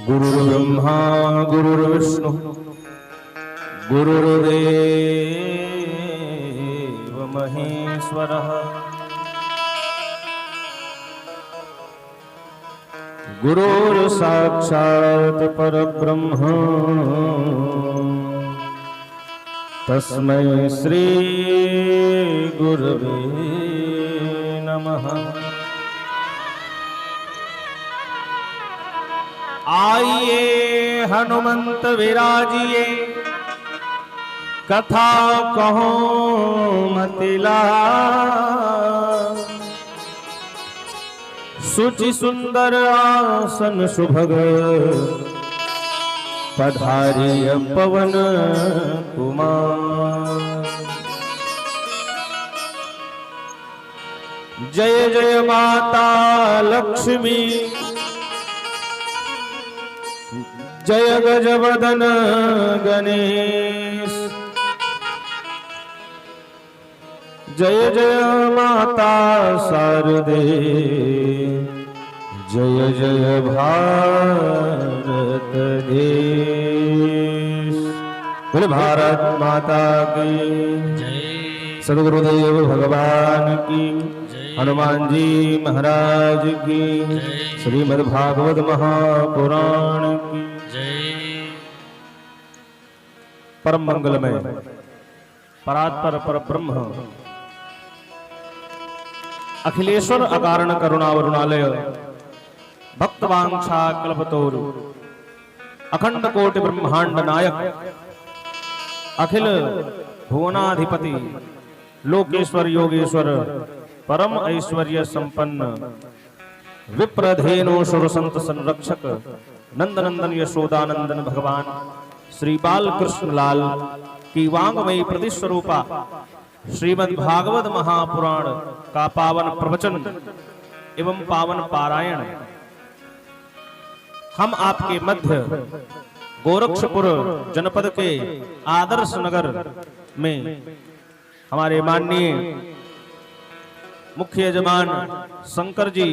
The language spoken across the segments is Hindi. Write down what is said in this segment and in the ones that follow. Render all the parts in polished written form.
गुरुर्ब्रह्मा गुरुर्विष्णु गुरुर्देव महेश्वरः गुरुर्साक्षात् परब्रह्म तस्मै श्री गुरवे नमः। आइए हनुमंत विराजिए, कथा कहो मतिला। सुचि सुंदर आसन सुभग, पधारिय पवन कुमार। जय जय माता लक्ष्मी, जय गजवदन गणेश। जय जय माता शारदे, जय जय भारत देश। बोले भारत माता की जय। सद्गुरुदेव भगवान की, हनुमान जी महाराज की, श्रीमद् भागवत महापुराण की परम मंगलमय परात्पर परब्रह्म अखिलेश्वर अकारण करुणावरुणालय भक्तवांछा कल्पतोरु अखंड कोटि ब्रह्मांड नायक अखिल भुवनाधिपति लोकेश्वर योगेश्वर परम ऐश्वर्य संपन्न विप्रधेनु सुर संत संरक्षक नंदनंदन यशोदानंदन भगवान श्री बाल कृष्ण लाल की वांगमयी प्रतिस्वरूपा श्रीमद् भागवत महापुराण का पावन प्रवचन एवं पावन पारायण हम आपके मध्य गोरक्षपुर जनपद के आदर्श नगर में हमारे माननीय मुख्य यजमान शंकर जी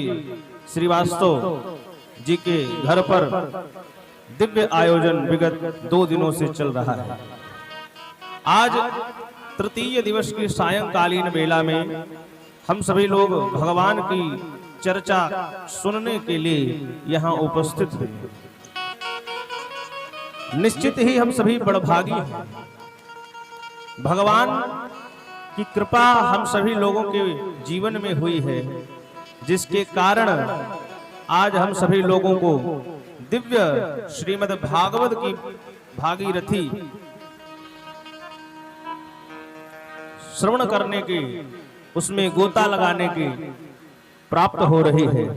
श्रीवास्तव जी के घर पर दिव्य आयोजन विगत 2 दिनों से चल रहा है। आज तृतीय दिवस की सायंकालीन वेला में हम सभी लोग भगवान की चर्चा सुनने के लिए यहाँ उपस्थित हैं। निश्चित ही हम सभी बड़भागी हैं। भगवान की कृपा हम सभी लोगों के जीवन में हुई है, जिसके कारण आज हम सभी लोगों को दिव्य श्रीमद् भागवत की भागीरथी श्रवण करने की, उसमें गोता लगाने की प्राप्त हो रही है।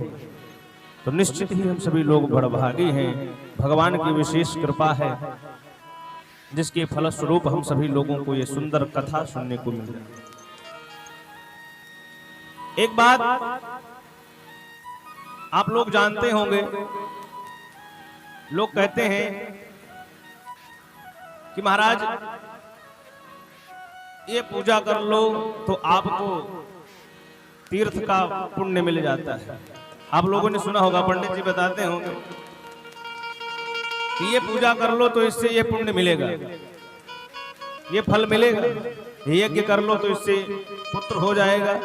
तो निश्चित ही हम सभी लोग बड़भागी हैं। भगवान की विशेष कृपा है, जिसके फलस्वरूप हम सभी लोगों को ये सुंदर कथा सुनने को मिल रही है। एक बात आप लोग जानते होंगे, लोग कहते हैं कि महाराज ये पूजा कर लो तो आपको तीर्थ का पुण्य मिल जाता है। आप लोगों ने सुना होगा, पंडित जी बताते होंगे कि ये पूजा कर लो तो इससे ये पुण्य मिलेगा, ये फल मिलेगा। ये यज्ञ कर लो तो इससे पुत्र हो जाएगा,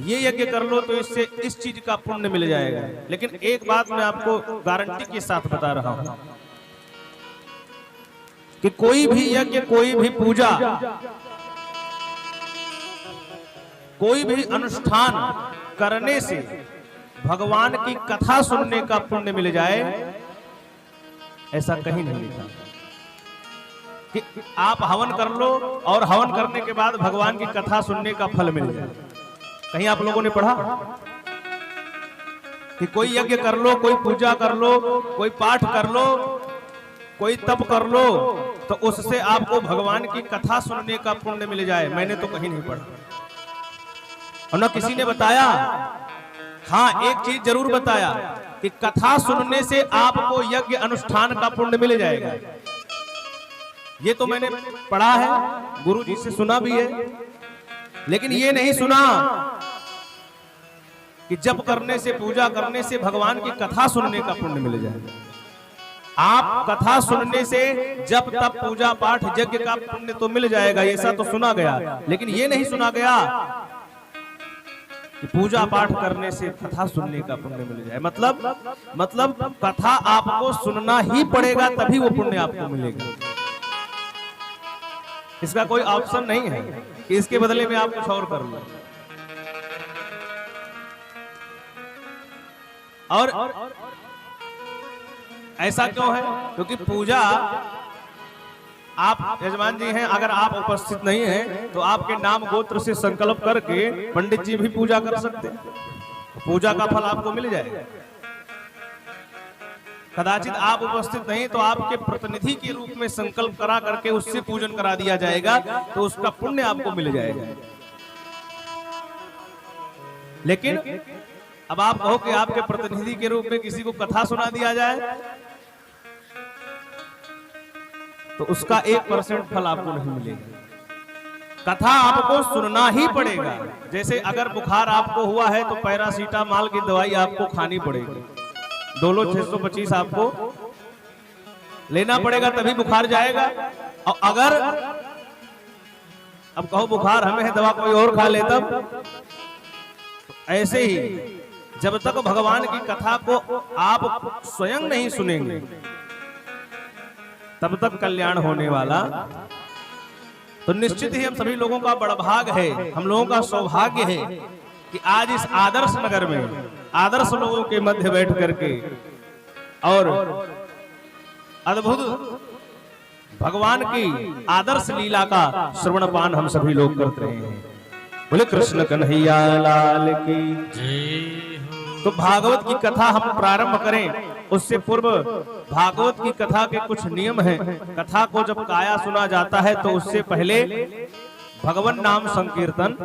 ये यज्ञ कर लो तो इससे इस चीज का पुण्य मिल जाएगा। लेकिन एक बात मैं आपको गारंटी के साथ बता रहा हूं कि कोई भी यज्ञ, कोई भी पूजा, कोई भी अनुष्ठान करने से भगवान की कथा सुनने का पुण्य मिल जाए, ऐसा कहीं नहीं लिखा कि आप हवन कर लो और हवन करने के बाद भगवान की कथा सुनने का फल मिल जाए। कहीं आप लोगों ने पढ़ा कि कोई यज्ञ कर लो, कोई पूजा कर लो, कोई पाठ कर लो, कोई तप कर लो तो उससे आपको भगवान की कथा सुनने का पुण्य मिल जाए? मैंने तो कहीं नहीं पढ़ा और न किसी ने बताया। हाँ, एक चीज जरूर बताया कि कथा सुनने से आपको यज्ञ अनुष्ठान का पुण्य मिल जाएगा। ये तो मैंने पढ़ा है, गुरु जी से सुना भी है, लेकिन ये नहीं सुना कि जप करने से, पूजा करने से भगवान की कथा सुनने का पुण्य मिल जाएगा। आप कथा सुनने से जब तब पूजा पाठ यज्ञ का पुण्य तो मिल जाएगा, ऐसा तो सुना गया, लेकिन ये नहीं सुना गया कि पूजा पाठ करने से कथा सुनने का पुण्य मिल जाए। मतलब कथा आपको सुनना ही पड़ेगा, तभी वो पुण्य आपको मिलेगा। इसका कोई ऑप्शन नहीं है कि इसके बदले में आप कुछ और कर लो। और ऐसा क्यों है? क्योंकि पूजा आप यजमान जी हैं, अगर आप उपस्थित नहीं हैं तो आपके नाम गोत्र से संकल्प करके पंडित जी भी पूजा कर सकते हैं, पूजा का फल आपको मिल जाएगा। कदाचित आप उपस्थित नहीं तो आपके प्रतिनिधि के रूप में संकल्प करा करके उससे पूजन करा दिया जाएगा, तो उसका पुण्य आपको मिल जाएगा। लेकिन अब आप कहो कि आपके प्रतिनिधि के रूप में किसी को कथा सुना दिया जाए तो उसका 1% फल आपको नहीं मिलेगा। कथा आपको सुनना ही पड़ेगा। जैसे अगर बुखार आपको हुआ है तो पैरासीटामॉल की दवाई आपको खानी पड़ेगी, डोलो 625 आपको लेना पड़ेगा, तभी बुखार जाएगा। और अगर अब कहो बुखार हमें है, दवा कोई और खा ले, तब ऐसे ही जब तक भगवान की कथा को आप स्वयं नहीं सुनेंगे तब तक कल्याण होने वाला तो निश्चित ही हम सभी लोगों का बड़ा भाग है, हम लोगों का सौभाग्य है कि आज इस आदर्श नगर में आदर्श लोगों के मध्य बैठ करके और अद्भुत भगवान की आदर्श लीला का श्रवण पान हम सभी लोग करते हैं। बोले कृष्ण कन्हैया लाल की जय। तो भागवत की कथा हम प्रारंभ करें उससे पूर्व भागवत की कथा के कुछ नियम हैं। कथा को जब गाया सुना जाता है तो उससे पहले भगवान नाम संकीर्तन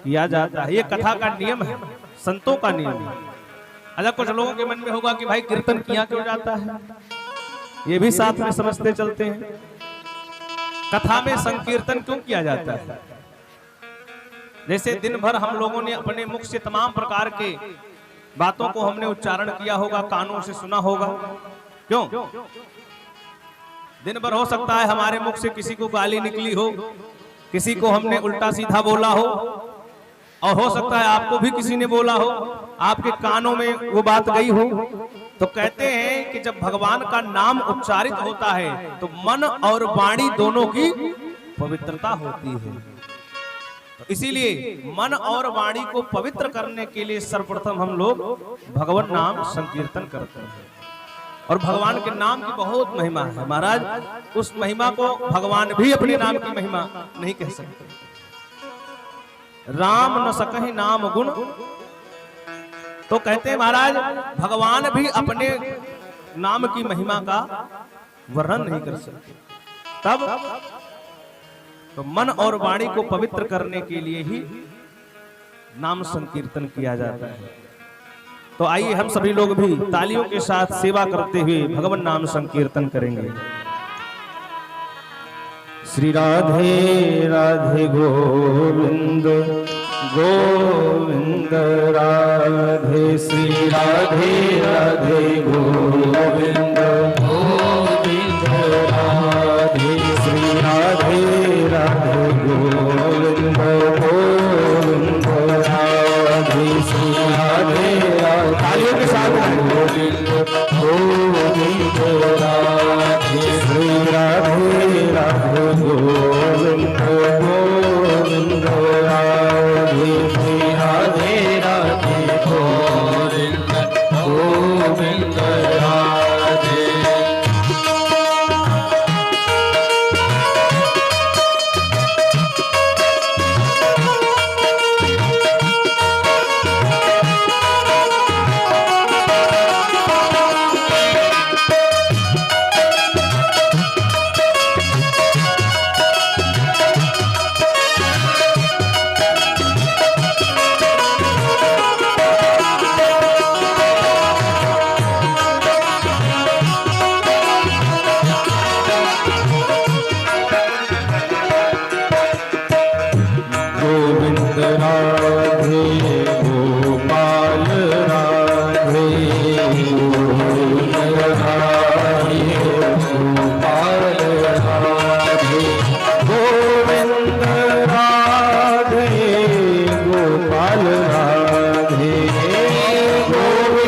किया जाता है। ये कथा का नियम है, संतों का नियम है। अच्छा, कुछ लोगों के मन में होगा कि भाई कीर्तन किया क्यों जाता है, ये भी साथ में समझते चलते हैं। कथा में संकीर्तन क्यों किया जाता है? जैसे दिन भर हम लोगों ने अपने मुख से तमाम प्रकार के बातों को हमने उच्चारण किया होगा, कानों से सुना होगा। क्यों? दिन भर हो सकता है हमारे मुख से किसी को गाली निकली हो, किसी को हमने उल्टा सीधा बोला हो, और हो सकता है आपको भी किसी ने बोला हो, आपके कानों में वो बात गई हो। तो कहते हैं कि जब भगवान का नाम उच्चारित होता है तो मन और वाणी दोनों की पवित्रता होती है। तो इसीलिए मन और वाणी को पवित्र करने के लिए सर्वप्रथम हम लोग भगवान नाम संकीर्तन करते हैं। और भगवान के नाम की बहुत महिमा है महाराज, उस महिमा को भगवान भी अपने नाम की महिमा नहीं कह सकते। राम न सकहि नाम गुण, तो कहते हैं महाराज भगवान भी अपने नाम की महिमा का वर्णन नहीं कर सकते। तब तो मन और वाणी को पवित्र करने के लिए ही नाम संकीर्तन किया जाता है। तो आइए हम सभी लोग भी तालियों के साथ सेवा करते हुए भगवान नाम संकीर्तन करेंगे। श्री राधे राधे गोविंद गोविंद राधे, श्री राधे राधे गोविंद गोविंद राधे, श्री राधे राधे गोविंद गोविंद राधे, श्री राधे राधे, तालियों के साथ गोविंद गोविंद राधे, श्री राधे राधे गोविंद गोविंद राधे, श्री राधे राधे गोविंद गोविंद राधे।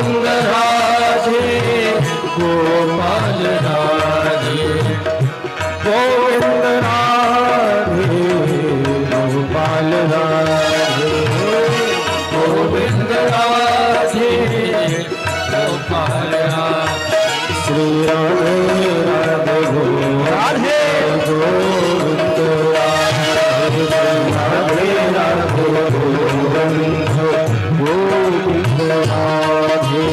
गोविंद राधे गोपाल राधे गोविंद राधे गोपाल राधे गोविंद राधे गोपाल राधे श्री राधे राधे राधे गोविंद राधे राधे राधे गोविंद गोविंद राधे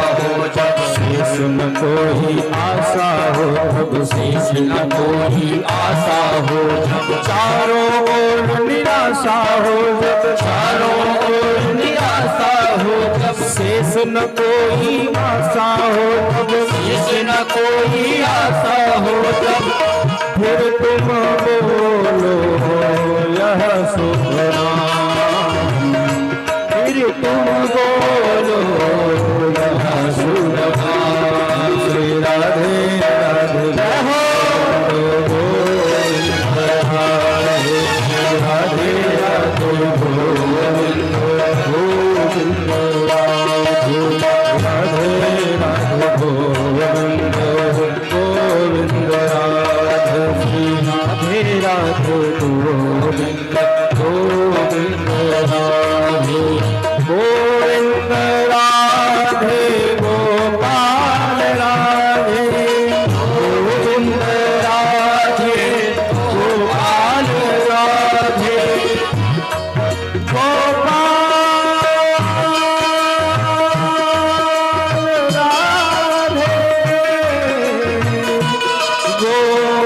शेष न कोई आशा हो जब शेष न कोई आशा हो जब चारों ओर निराशा हो जब चारों ओर निराशा हो जब शेष न कोई आशा हो जब शेष न कोई आशा हो जब फिर तुम बोलो यह शुभ नाम फिर तुम बोलो यह शुभ नाम श्री राधे राधे राधे राधे राधे गोविंद गोविंद राधे राधे राधे गोविंद गोविंद राधे श्री राधे राधे गोविंद गोविंद राधे गोविंद राधे गोपाल राधे गोविंद राधे गोपाल राधे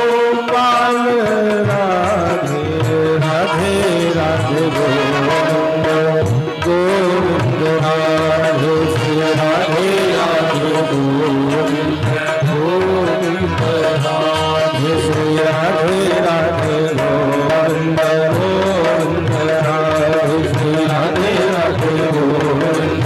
गोपाल राधे राधे राधे गोविंद गोविंद राधे श्री राधे राधे गोविंद गोविंद राधे श्री राधे राधे गोविंद गोविंद राधे श्री राधे राधे गोविंद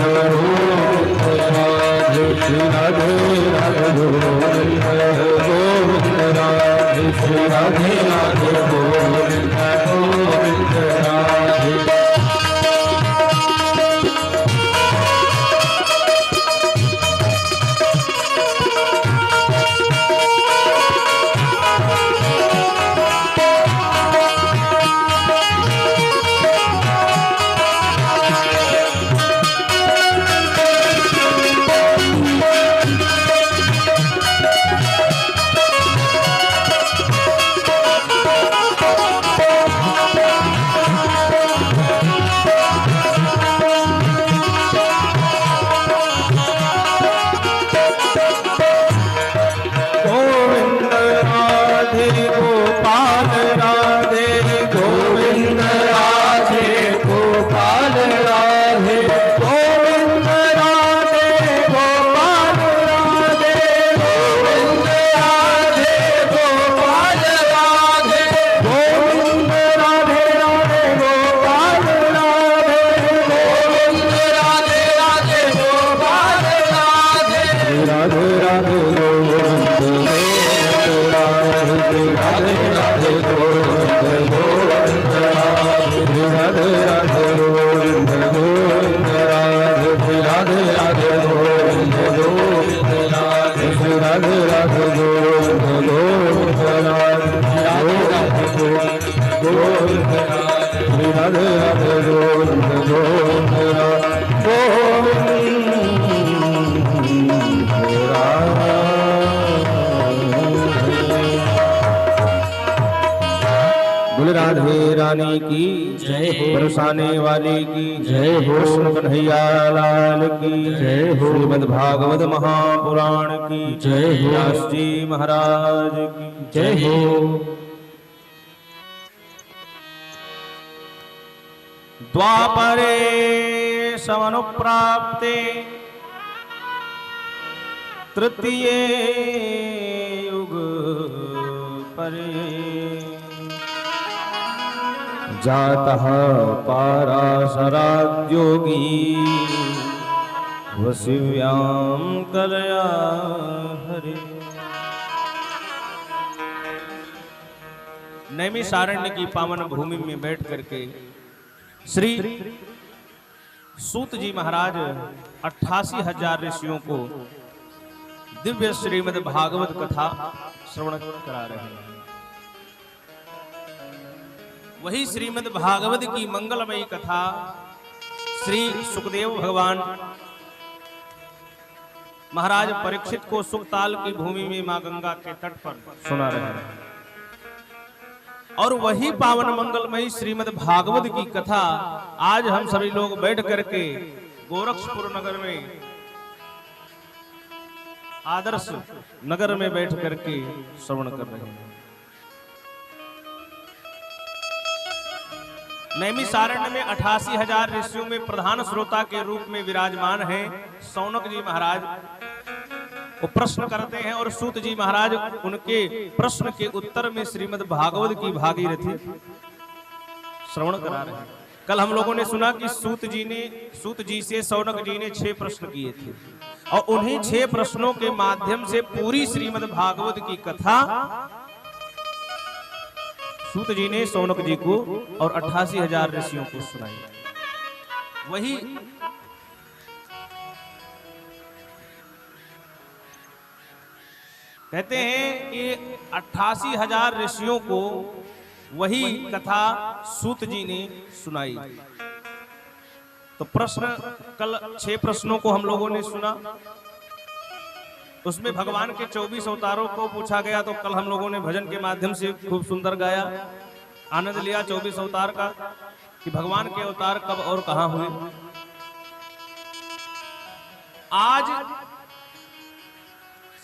गोविंद राधे श्री राधे राधे गोविंद गोविंद राधे श्री राधे राधे गोविंद गोविंद राधे बोले राधे रानी की जय हो। बरसाने वाली की जय हो। कृष्ण कन्हैया लाल की जय हो। श्रीमद् भागवत महापुराण की जय हो। व्यास जी महाराज की जय हो। द्वापरे समनुप्राप्ते तृतीये युग परे जातः पाराशराद् योगी वसिव्यां कलया हरे। नैमिषारण्य की पावन भूमि में बैठ करके श्री सूत जी महाराज 88,000 ऋषियों को दिव्य श्रीमद् भागवत कथा श्रवण करा रहे हैं। वही श्रीमद् भागवत की मंगलमयी कथा श्री सुखदेव भगवान महाराज परीक्षित को सुखताल की भूमि में मां गंगा के तट पर सुना रहे हैं। और वही पावन मंगलमयी श्रीमद् भागवत की कथा आज हम सभी लोग बैठ करके गोरक्षपुर नगर में आदर्श नगर में बैठ करके श्रवण कर रहे हैं। नैमिषारण्य में 88,000 ऋषियों में प्रधान श्रोता के रूप में विराजमान हैं सौनक जी महाराज। वो प्रश्न करते हैं और सूत जी महाराज उनके प्रश्न के उत्तर में श्रीमद् भागवत की भागीरथी श्रवण करा रहे हैं। कल हम लोगों ने सुना कि सूत जी से सौनक जी ने 6 प्रश्न किए थे और उन्हीं 6 प्रश्नों के माध्यम से पूरी श्रीमद् भागवत की कथा सूत जी ने सौनक जी को और 88,000 ऋषियों को सुनाई। वही कहते हैं कि 88,000 ऋषियों को वही कथा सूत जी ने सुनाई। तो प्रश्न कल 6 प्रश्नों को हम लोगों ने सुना। उसमें भगवान के 24 अवतारों को पूछा गया। तो कल हम लोगों ने भजन के माध्यम से खूब सुंदर गाया, आनंद लिया 24 अवतार का कि भगवान के अवतार कब और कहां हुए। आज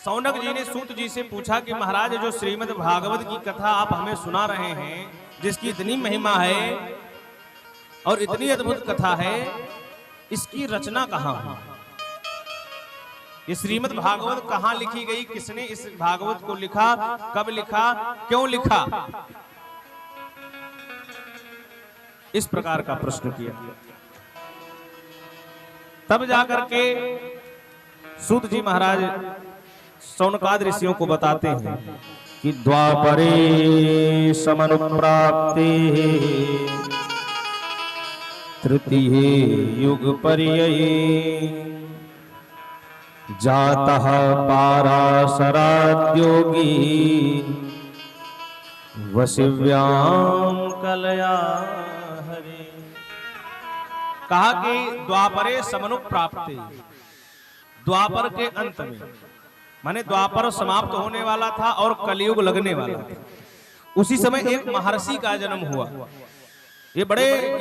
सौनक जी ने सूत जी से पूछा कि महाराज जो श्रीमद् भागवत की कथा आप हमें सुना रहे हैं, जिसकी इतनी महिमा है और इतनी अद्भुत कथा है, इसकी रचना कहां हुई? ये श्रीमद् भागवत कहां लिखी गई? किसने इस भागवत को लिखा? कब लिखा? क्यों लिखा? इस प्रकार का प्रश्न किया। तब जाकर के सूत जी महाराज सौनकादि ऋषियों को बताते हैं कि द्वापरे समनुप्राप्ते तृतीये युग पर्यये जातः पाराशराद् योगी वसिव्यां कलया हरे। कहा कि द्वापरे समनुप्राप्ते, द्वापर के अंत में, माने द्वापर समाप्त होने वाला था और कलयुग लगने वाला था। उसी समय एक महर्षि का जन्म हुआ। ये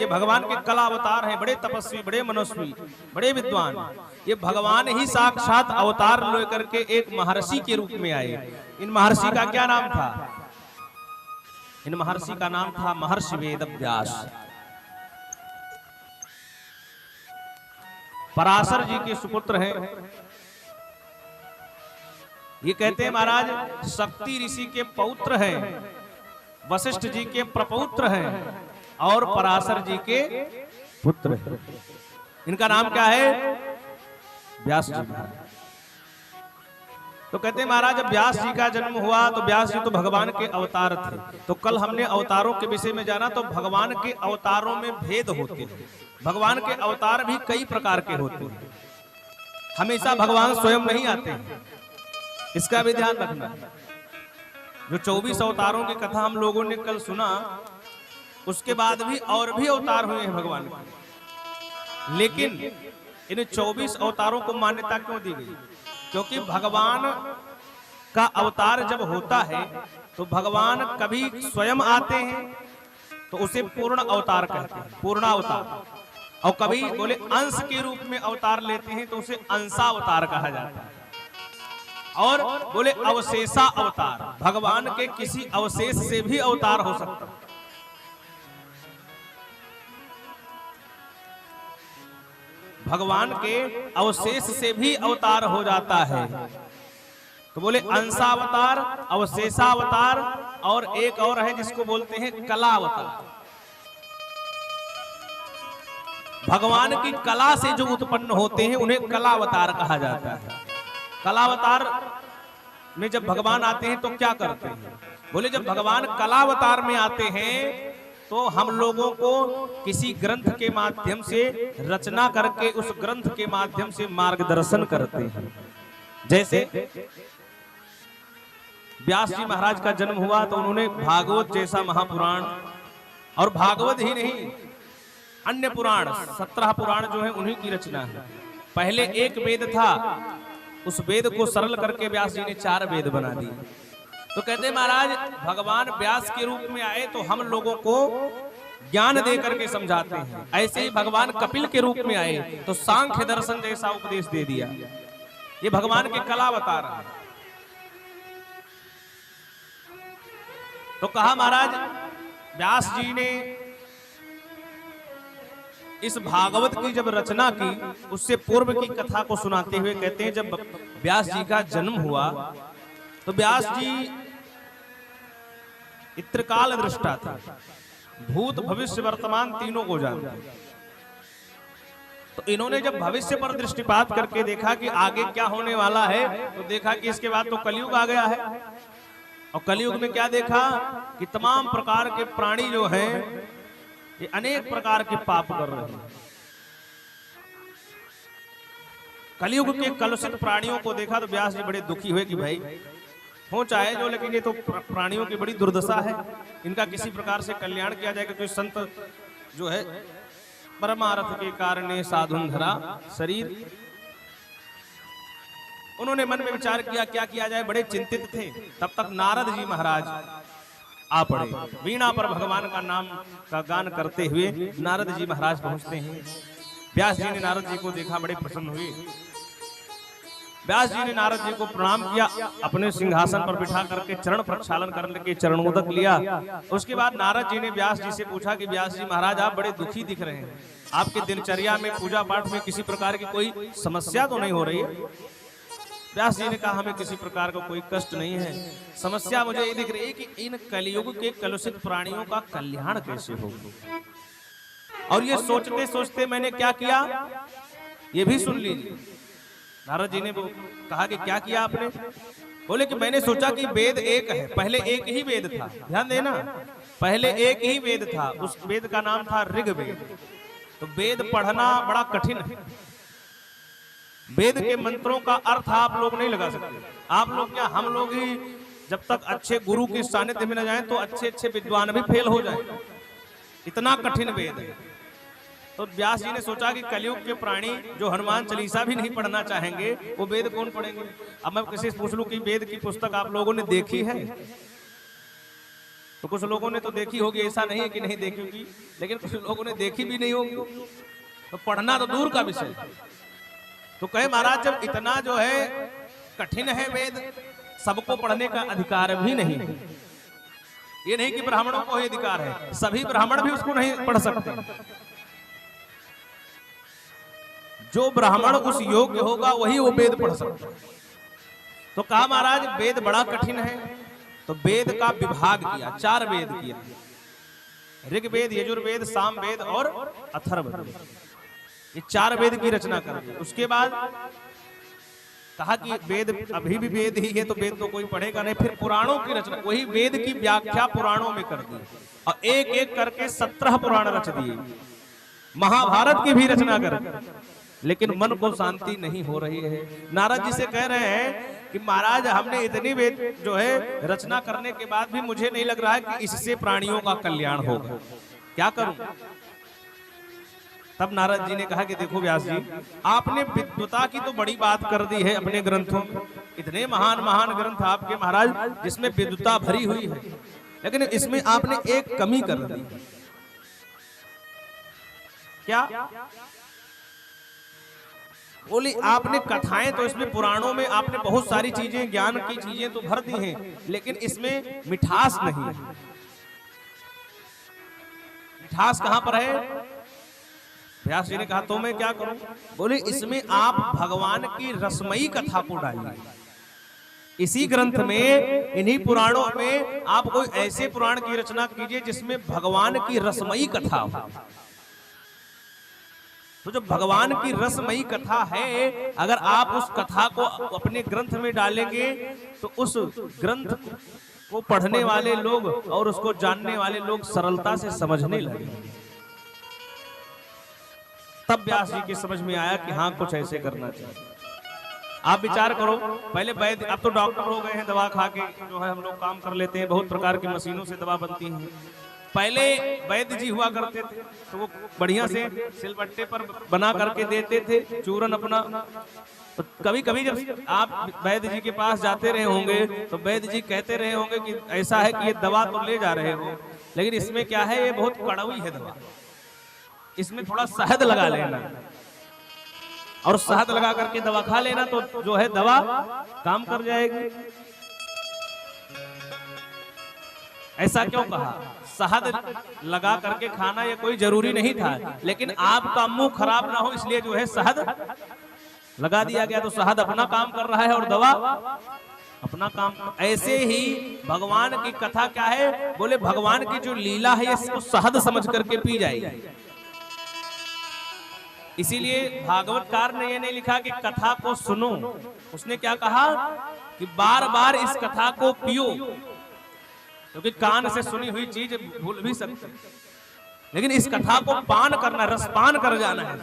भगवान के कला अवतार हैं, बड़े तपस्वी, बड़े मनस्वी, बड़े विद्वान। ये भगवान ही साक्षात अवतार लेकर के एक महर्षि के रूप में आए। इन महर्षि का क्या नाम था? इन महर्षि का नाम था महर्षि वेदव्यास। पराशर जी के सुपुत्र हैं। ये कहते हैं महाराज शक्ति ऋषि के पौत्र हैं, वशिष्ठ जी के प्रपौत्र हैं और पराशर जी के पुत्र हैं। इनका नाम क्या है? व्यास जी। तो कहते हैं महाराज जब व्यास जी का जन्म हुआ तो व्यास जी तो भगवान के अवतार थे। तो कल हमने अवतारों के विषय में जाना। तो भगवान के अवतारों में भेद होते हैं। भगवान के अवतार भी कई प्रकार के होते हैं। हमेशा भगवान स्वयं नहीं आते हैं, इसका भी ध्यान रखना। जो 24 अवतारों की कथा हम लोगों ने कल सुना, उसके बाद भी और भी अवतार हुए हैं भगवान के। लेकिन इन 24 अवतारों को मान्यता क्यों दी गई? क्योंकि भगवान का अवतार जब होता है तो भगवान कभी स्वयं आते हैं, तो उसे पूर्ण अवतार कहते हैं, पूर्णावतार। और कभी बोले अंश के रूप में अवतार लेते हैं तो उसे अंशावतार कहा जाता है। और बोले अवशेषा अवतार, भगवान के किसी अवशेष से भी अवतार हो सकता है। भगवान के अवशेष से भी अवतार हो जाता है। तो बोले अंशावतार, अवशेषावतार, और एक और है जिसको बोलते हैं कलावतार। भगवान की कला से जो उत्पन्न होते हैं उन्हें कलावतार कहा जाता है। कलावतार में जब भगवान आते हैं तो क्या करते हैं? बोले जब भगवान कलावतार में आते हैं तो हम लोगों को किसी ग्रंथ के माध्यम से रचना करके उस ग्रंथ के माध्यम से मार्गदर्शन करते हैं। जैसे व्यास जी महाराज का जन्म हुआ तो उन्होंने भागवत जैसा महापुराण, और भागवत ही नहीं अन्य पुराण 17 पुराण जो है उन्हीं की रचना है। पहले एक वेद था, उस वेद को सरल करके व्यास जी ने 4 वेद बना दिए। तो कहते महाराज भगवान व्यास के रूप में आए तो हम लोगों को ज्ञान दे करके समझाते हैं। ऐसे ही भगवान कपिल के रूप में आए तो सांख्य दर्शन जैसा उपदेश दे दिया। ये भगवान के कलावतार है। तो कहा महाराज व्यास जी ने इस भागवत की जब रचना की उससे पूर्व की कथा को सुनाते हुए कहते हैं जब व्यास जी का जन्म हुआ तो व्यास जी त्रिकाल दृष्टा थे, भूत भविष्य वर्तमान तीनों को जानते। तो इन्होंने जब भविष्य पर दृष्टिपात करके देखा कि आगे क्या होने वाला है तो देखा कि इसके बाद तो कलयुग आ गया है। और कलयुग में क्या देखा कि तमाम प्रकार के प्राणी जो हैं ये अनेक प्रकार के पाप कर रहे हैं। कलयुग के कलुषित प्राणियों को देखा तो व्यास जी बड़े दुखी हुए कि भाई हो चाहे जो, लेकिन ये तो प्राणियों की बड़ी दुर्दशा है, इनका किसी प्रकार से कल्याण किया जाएगा। कोई संत जो है परमार्थ के कारण साधुन धरा शरीर, उन्होंने मन में विचार किया क्या किया जाए, बड़े चिंतित थे। तब तक नारद जी महाराज आ पड़े, वीणा पर भगवान का नाम का गान करते हुए नारद जी महाराज पहुंचते हैं। व्यास जी ने नारद जी को देखा, बड़े प्रसन्न हुए। व्यास जी ने नारद जी को प्रणाम किया, अपने सिंहासन पर बिठा करके चरण प्रक्षालन करके चरणोदक लिया। उसके बाद नारद जी ने व्यास जी से पूछा कि व्यास जी महाराज आप बड़े दुखी दिख रहे हैं, आपके दिनचर्या में पूजा पाठ में किसी प्रकार की कोई समस्या तो नहीं हो रही है? व्यास जी ने कहा हमें किसी प्रकार का कोई कष्ट नहीं है, समस्या मुझे ये दिख रही है कि इन कलयुग के कलुषित प्राणियों का कल्याण कैसे होगा। और ये सोचते सोचते मैंने क्या किया ये भी सुन लीजिए। नारद जी ने कहा कि क्या किया आपने? बोले कि मैंने सोचा कि वेद एक है, पहले एक ही वेद था, ध्यान देना, पहले एक ही वेद था, उस वेद का नाम था ऋग्वेद। तो वेद पढ़ना बड़ा कठिन है, वेद के मंत्रों का अर्थ आप लोग नहीं लगा सकते। आप लोग क्या, हम लोग ही जब तक अच्छे गुरु के सानिध्य में न जाएं तो अच्छे अच्छे विद्वान भी फेल हो जाएं, इतना कठिन वेद है। तो व्यास जी ने सोचा कि कलयुग के प्राणी जो हनुमान चालीसा भी नहीं पढ़ना चाहेंगे वो वेद कौन पढ़ेंगे। अब मैं किसी से पूछ लूं कि वेद की पुस्तक आप लोगों ने देखी है, तो कुछ लोगों ने तो देखी होगी, ऐसा नहीं है कि नहीं देखी होगी, लेकिन कुछ लोगों ने देखी भी नहीं होगी, तो पढ़ना तो दूर का विषय। तो कहे महाराज जब इतना जो है कठिन है वेद, सबको पढ़ने का अधिकार भी नहीं है। ये नहीं कि ब्राह्मणों को ही अधिकार है, सभी ब्राह्मण भी उसको नहीं पढ़ सकते। जो ब्राह्मण उस योग्य होगा वही वो वेद पढ़ सकता है। तो कहा महाराज वेद बड़ा कठिन है, तो वेद का विभाग किया, 4 वेद किए, ऋग्वेद, यजुर्वेद, सामवेद और अथर्ववेद, ये 4 वेद की रचना कर दी। उसके बाद कहा कि वेद अभी भी वेद ही है तो वेद तो कोई पढ़ेगा नहीं, फिर पुराणों की रचना, वही वेद की व्याख्या पुराणों में कर दी और एक एक करके 17 पुराण रच दिए, महाभारत की भी रचना कर। लेकिन मन को शांति नहीं हो रही है। नारद जी से कह रहे हैं कि महाराज हमने इतनी वेद जो है रचना करने के बाद भी मुझे नहीं लग रहा है कि इससे प्राणियों का कल्याण होगा, क्या करूं? तब नारद जी ने कहा कि देखो व्यास जी, आपने विद्वता की तो बड़ी बात कर दी है अपने ग्रंथों में, इतने महान महान ग्रंथ आपके महाराज जिसमें विद्वता भरी हुई है, लेकिन इसमें आपने एक कमी कर दी। क्या बोली आपने कथाएं तो इसमें पुराणों में आपने बहुत सारी चीजें ज्ञान की चीजें तो भर दी हैं, लेकिन इसमें मिठास नहीं है। मिठास कहां पर है? व्यास जी ने कहा तो मैं क्या करूं? बोले इसमें आप भगवान की रसमयी कथा को डालिए। इसी ग्रंथ में, इन्हीं पुराणों में आप कोई ऐसे पुराण की रचना कीजिए जिसमें भगवान की रसमयी कथा हो। तो जो भगवान की रसमयी कथा है, अगर आप उस कथा को अपने ग्रंथ में डालेंगे तो उस ग्रंथ को पढ़ने वाले लोग और उसको जानने वाले लोग सरलता से समझने लगेंगे। तब व्यास जी की समझ में आया कि हाँ कुछ ऐसे करना चाहिए। आप विचार करो, पहले वैद्य, अब तो डॉक्टर हो गए हैं, दवा खा के जो है हम लोग काम कर लेते हैं, बहुत प्रकार की मशीनों से दवा बनती है। पहले वैद्य जी हुआ करते थे तो वो बढ़िया से सिलबट्टे पर बना करके देते थे चूरन अपना। तो कभी कभी जब आप वैद्य जी के पास जाते रहे होंगे तो वैद्य जी कहते रहे होंगे कि ऐसा है कि ये दवा तो ले जा रहे हो, लेकिन इसमें क्या है, ये बहुत कड़वी है दवा, इसमें थोड़ा शहद लगा लेना और शहद लगा करके दवा खा लेना तो जो है दवा काम कर जाएगी। ऐसा क्यों कहा? शहद लगा करके खाना ये कोई जरूरी नहीं था, लेकिन आपका मुंह खराब ना हो इसलिए जो है शहद लगा दिया गया। तो शहद अपना काम कर रहा है और दवा अपना काम। ऐसे ही भगवान की कथा क्या है? बोले भगवान की जो लीला है इसको शहद समझ करके पी जाएगी। इसीलिए भागवतकार ने ये नहीं लिखा कि कथा को सुनो, उसने क्या कहा कि बार बार इस कथा को पियो, क्योंकि कान से सुनी हुई चीज भूल भी सकते, लेकिन इस कथा को पान करना, रसपान कर जाना है।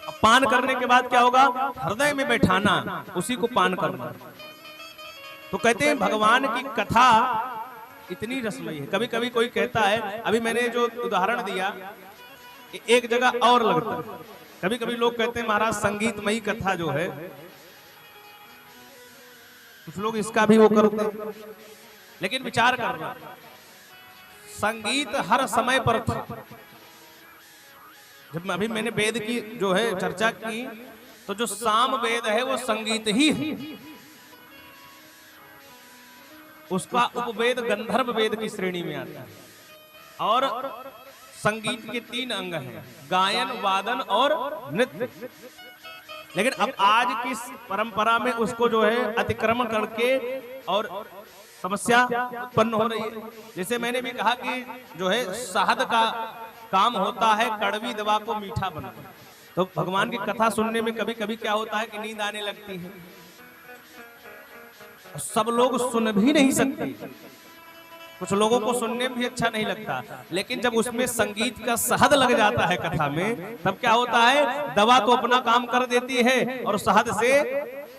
अब पान करने के बाद क्या होगा? हृदय में बैठाना, उसी को पान करना। तो कहते हैं भगवान की कथा इतनी रसमयी है। कभी कभी कोई कहता है, अभी मैंने जो उदाहरण दिया एक जगह और लगता है, कभी कभी लोग कहते हैं महाराज संगीतमयी कथा जो है, कुछ लोग इसका भी वो करते हैं, लेकिन विचार करना संगीत हर समय पर था। जब अभी मैंने वेद की जो है चर्चा की तो जो साम वेद है वो संगीत ही है, उसका उपवेद गंधर्व वेद की श्रेणी में आता है। और संगीत के 3 अंग हैं, गायन, वादन और नृत्य। लेकिन अब आज की परंपरा में उसको जो है अतिक्रमण करके और समस्या उत्पन्न हो रही है। जैसे मैंने भी कहा कि जो है शहद का काम होता है कड़वी दवा को मीठा बनाना। तो भगवान की कथा सुनने में कभी कभी क्या होता है कि नींद आने लगती है, सब लोग सुन भी नहीं सकते, कुछ लोगों को सुनने में भी अच्छा नहीं लगता, लेकिन जब उसमें संगीत का शहद लग जाता है कथा में, तब क्या होता है, दवा तो अपना काम कर देती है और शहद से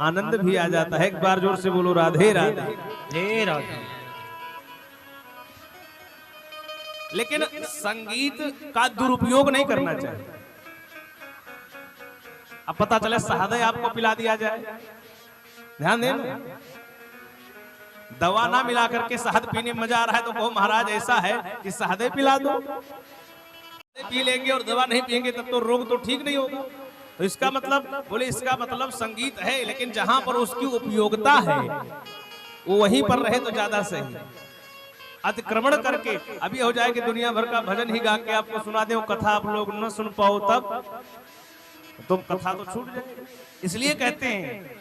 आनंद भी आ जाता है। एक बार जोर से बोलो राधे राधे। हे राधे। लेकिन संगीत का दुरुपयोग नहीं करना चाहिए। अब पता चले शहद आपको पिला दिया जाए, ध्यान देना, दवा ना मिला करके शहद पीने में मजा आ रहा है तो कहो महाराज ऐसा है कि शहद पिला दो, पी लेंगे और दवा नहीं पिएंगे तब तो रोग तो ठीक नहीं होगा। तो इसका मतलब, बोले इसका मतलब संगीत है, लेकिन जहां पर उसकी उपयोगिता है वो वहीं पर रहे तो ज्यादा सही। अतिक्रमण करके अभी हो जाए कि दुनिया भर का भजन ही गा के आपको सुना दे, वो कथा आप लोग न सुन पाओ तब तो कथा तो छूट जाए। इसलिए कहते हैं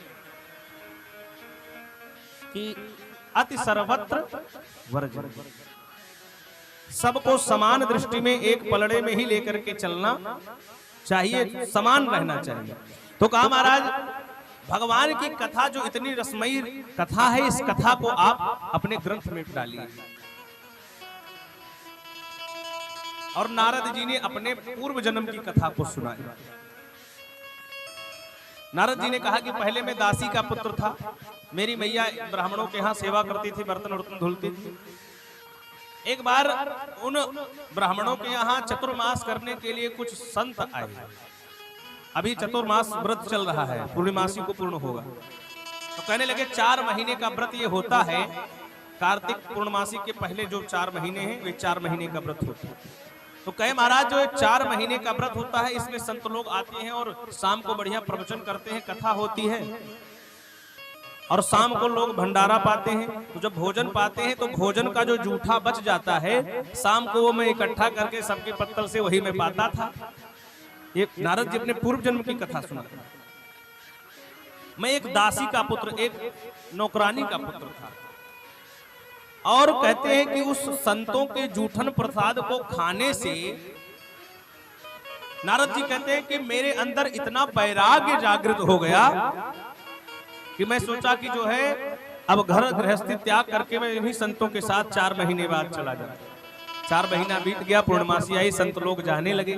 कि अति सर्वत्र वर्जन, सबको समान दृष्टि में एक पलड़े में ही लेकर के चलना चाहिए, समान रहना चाहिए। तो कहा महाराज भगवान की कथा जो इतनी रसमयी कथा है, इस कथा को आप अपने ग्रंथ में डालिए। और नारद जी ने अपने पूर्व जन्म की कथा को सुनाई। नारद जी ने कहा कि पहले मैं दासी का पुत्र था, मेरी मैया ब्राह्मणों के यहाँ सेवा करती थी, बर्तन उर्तन धुलती थी। एक बार उन ब्राह्मणों के यहाँ चतुर्मास करने के लिए कुछ संत आए। अभी चतुर्मास व्रत चल रहा है, पूर्णिमासी को पूर्ण होगा। तो कहने लगे 4 महीने का व्रत ये होता है, कार्तिक पूर्णमासी के पहले जो 4 महीने हैं वे 4 महीने का व्रत होता है। तो कहे महाराज जो 4 महीने का व्रत होता है इसमें संत लोग आते हैं और शाम को बढ़िया प्रवचन करते हैं, कथा होती है और शाम को लोग भंडारा पाते हैं। तो जब भोजन पाते हैं तो भोजन का जो जूठा बच जाता है शाम को वो मैं इकट्ठा करके सबके पत्तल से वही मैं पाता था। ये नारद जी अपने पूर्व जन्म की कथा सुना। मैं एक दासी का पुत्र, एक नौकरानी का पुत्र था और कहते हैं कि उस संतों के जूठन प्रसाद को खाने से नारद जी कहते हैं कि मेरे अंदर इतना वैराग्य जागृत हो गया कि मैं सोचा कि जो है अब घर गृहस्थी त्याग करके मैं इन्हीं संतों के साथ 4 महीने बाद चला जाऊं। 4 महीना बीत गया, पूर्णमासी आई, संत लोग जाने लगे।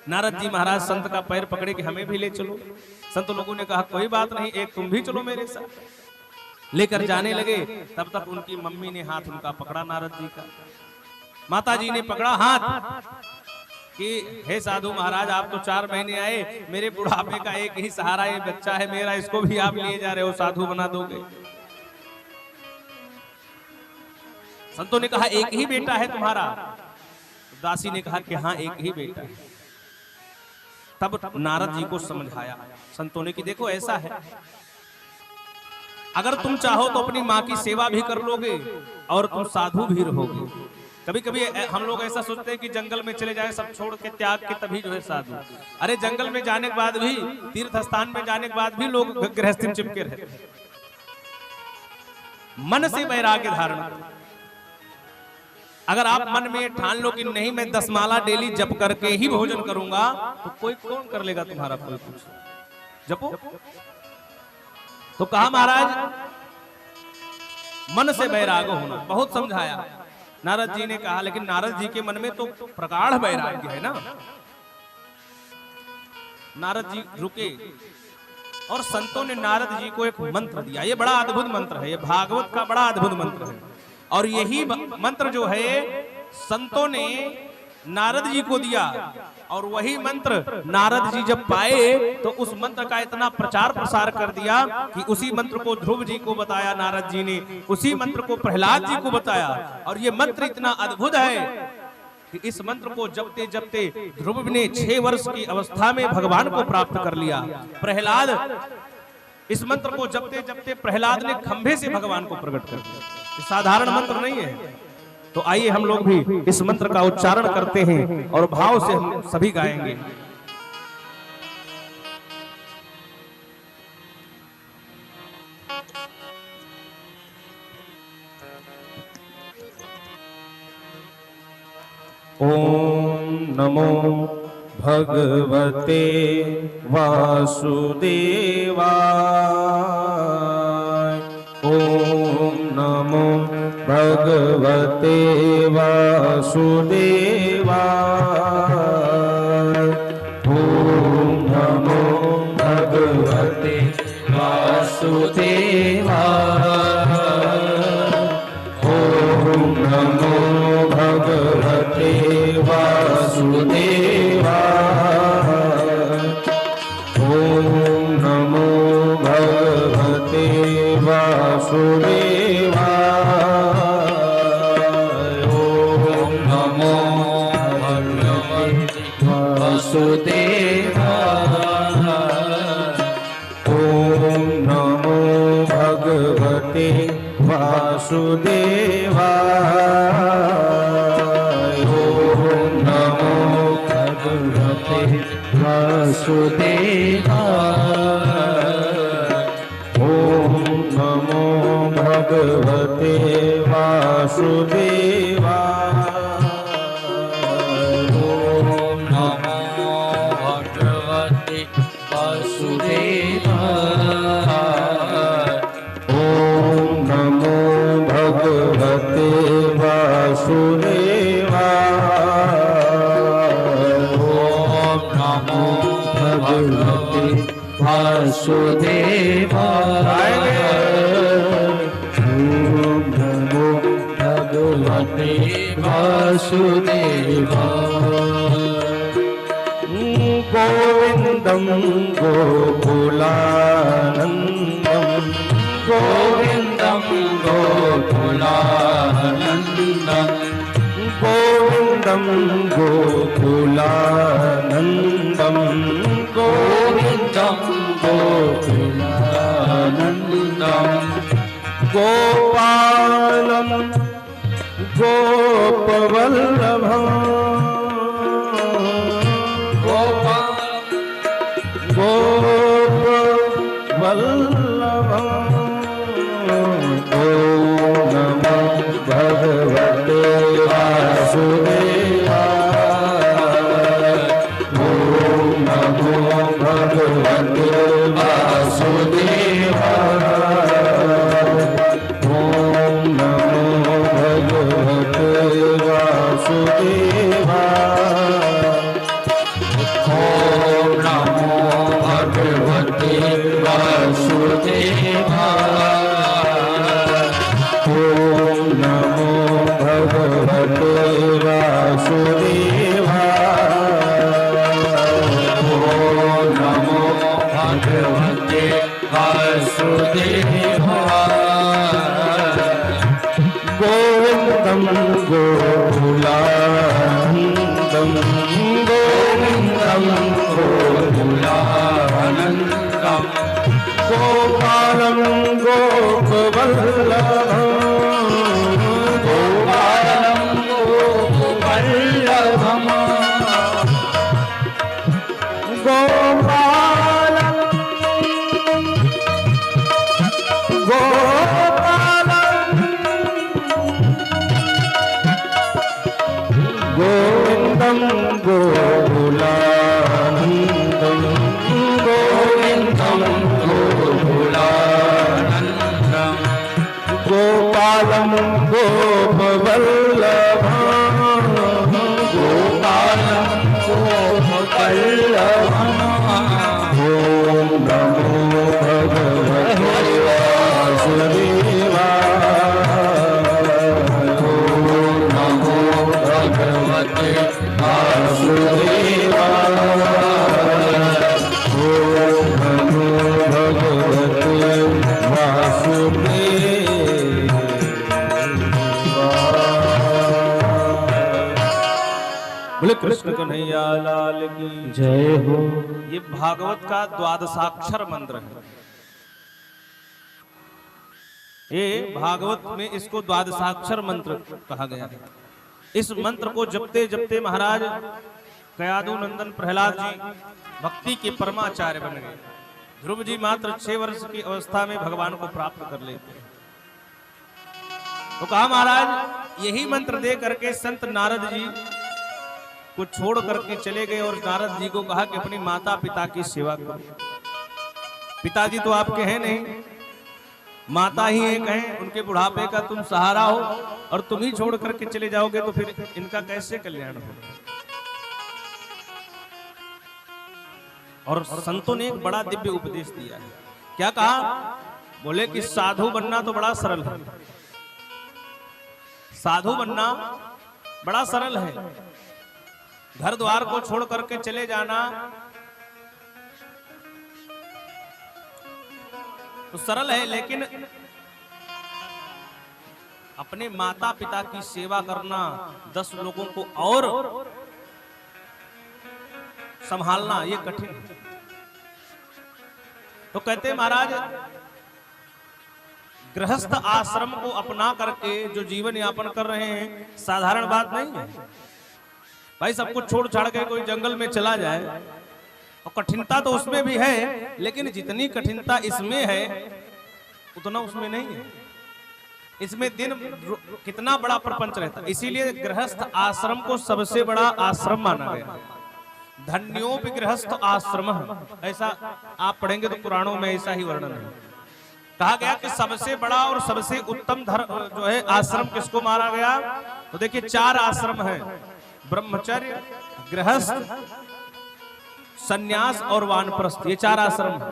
नारद जी महाराज संत का पैर पकड़े कि हमें भी ले चलो। संत लोगों ने कहा कोई बात नहीं, एक तुम भी चलो मेरे साथ। लेकर जाने लगे। तब तक उनकी मम्मी ने हाथ उनका पकड़ा, नारद जी का। माता जी ने पकड़ा हाथ कि हे साधु महाराज, आप तो 4 महीने आए, मेरे बुढ़ापे का एक ही सहारा ये बच्चा है मेरा, इसको भी आप लिए जा रहे हो, साधु बना दोगे। संतों ने कहा एक ही बेटा है तुम्हारा। दासी ने कहा कि हाँ एक ही बेटा है। तब नारद जी को समझाया संतों ने कि देखो ऐसा है, अगर तुम चाहो तो अपनी माँ की सेवा भी कर लोगे और तुम साधु भी रहोगे। कभी कभी हम लोग ऐसा सोचते हैं कि जंगल में चले जाए सब छोड़ के त्याग के तभी जो है साधु। अरे जंगल में जाने के बाद भी, तीर्थ स्थान में जाने के बाद भी लोग गृहस्थी में चिपके रहते हैं। मन से वैराग्य धारण करो। अगर आप मन में ठान लो कि नहीं मैं 10 माला डेली जप करके ही भोजन करूंगा, तो कोई कौन कर लेगा तुम्हारा कोई कुछ। जपो। तो कहा महाराज मन से वैराग्य होना, बहुत समझाया। नारद जी ने कहा लेकिन नारद जी के मन में तो प्रगाढ़ वैराग्य है ना। नारद जी रुके और संतों ने नारद जी को एक मंत्र दिया। ये बड़ा अद्भुत मंत्र है, ये भागवत का बड़ा अद्भुत मंत्र है। और यही मंत्र जो है संतों ने नारद जी को दिया और वही मंत्र नारद जी जब पाए तो उस मंत्र का इतना प्रचार प्रसार कर दिया कि उसी मंत्र को ध्रुव जी को बताया नारद जी ने, उसी मंत्र को प्रहलाद जी को बताया। और ये मंत्र इतना अद्भुत है कि इस मंत्र को जपते जपते ध्रुव ने 6 वर्ष की अवस्था में भगवान को प्राप्त कर लिया। प्रहलाद इस मंत्र को जपते जपते प्रहलाद ने खंभे से भगवान को प्रकट कर दिया। साधारण मंत्र नहीं है। तो आइए हम लोग भी इस मंत्र का उच्चारण करते हैं और भाव से हम सभी गाएंगे। ओम नमो भगवते वासुदेवाय। ओम नमो भगवते वासुदेवाय। ओम नमो भगवते वासुदेवाय। ओम नमो भगवते वासुदेवाय। ओम नमो भगवते वासुदेवाय। ओम नमो भगवते वासुदेवाय। ओम नमो भगवते वासुदेवाय। ओम नमो भगवते वासुदेवाय। ओम नमो भगवते वासुदेवाय। ओम नमो भगवते वासुदेवाय। ओम नमो भगवते वासुदेवाय। ओम नमो भगवते वासुदेवाय। ओम नमो भगवते वासुदेवाय। गोविंदम गोकुलानंदम। गोविंदम गोकुलानंदम। गोविंदम गोविन्दं गोकुलानन्दं गोविन्दं गोकुलानन्दं गोपालं गोपवल्लभं गोपवल्लभं भगवते वासुदेवाय ॐ नमो भगवते वासुदेवाय ॐ नमो भगवते वासुदेवाय ॐ नमो भगवते वासुदेवाय नमो भगवते वासुदेवाय नमो भगवते वासुदेवाय गोविन्दं गोकुलानन्दं गोविन्दं गोकुलानन्दं गोपालं गोपवल्लभं गोविन्दं गोकुलानन्दं गोविन्दं गोकुलानन्दं गोपालं गोपवल्लभं गोपालं गोपवल्लभं ॐ नमो भगवते वासुदेवाय ॐ नमो भगवते वासुदेवाय ॐ नमो भगवते वासुदेवाय। बोले कृष्ण कन्हैया लाल की जय हो। ये भागवत का द्वादशाक्षर मंत्र है। ये भागवत में इसको द्वादशाक्षर मंत्र कहा गया है। इस मंत्र को जपते जपते महाराज कयादु नंदन प्रहलाद जी भक्ति के परमाचार्य बन गए। ध्रुव जी मात्र 6 वर्ष की अवस्था में भगवान को प्राप्त कर लेते हैं। तो कहा महाराज यही मंत्र दे करके संत नारद जी को छोड़ करके चले गए और नारद जी को कहा कि अपनी माता पिता की सेवा करो। पिताजी तो आपके हैं नहीं, माता ही एक हैं, उनके बुढ़ापे का तुम सहारा हो और तुम ही छोड़ करके चले जाओगे तो फिर इनका कैसे कल्याण होगा। और संतों ने एक बड़ा दिव्य उपदेश दिया है। क्या कहा? बोले कि साधु बनना तो बड़ा सरल है, साधु बनना बड़ा सरल है। घर द्वार को छोड़ करके चले जाना तो सरल है, लेकिन अपने माता पिता की सेवा करना, 10 लोगों को और संभालना ये कठिन है। तो कहते महाराज गृहस्थ आश्रम को अपना करके जो जीवन यापन कर रहे हैं साधारण बात नहीं है भाई। सब कुछ छोड़ छाड़ के कोई जंगल में चला जाए और कठिनता तो उसमें भी है, लेकिन जितनी कठिनता इसमें है उतना उसमें नहीं है। इसमें दिन कितना बड़ा प्रपंच रहता है। इसीलिए गृहस्थ आश्रम को सबसे बड़ा आश्रम माना गया। धन्यो भी गृहस्थ आश्रम, ऐसा आप पढ़ेंगे तो पुराणों में ऐसा ही वर्णन है। कहा गया कि सबसे बड़ा और सबसे उत्तम धर्म जो है आश्रम किसको माना गया? तो देखिए 4 आश्रम हैं, ब्रह्मचर्य, गृहस्थ, सन्यास और वानप्रस्थ। ये 4 आश्रम हैं।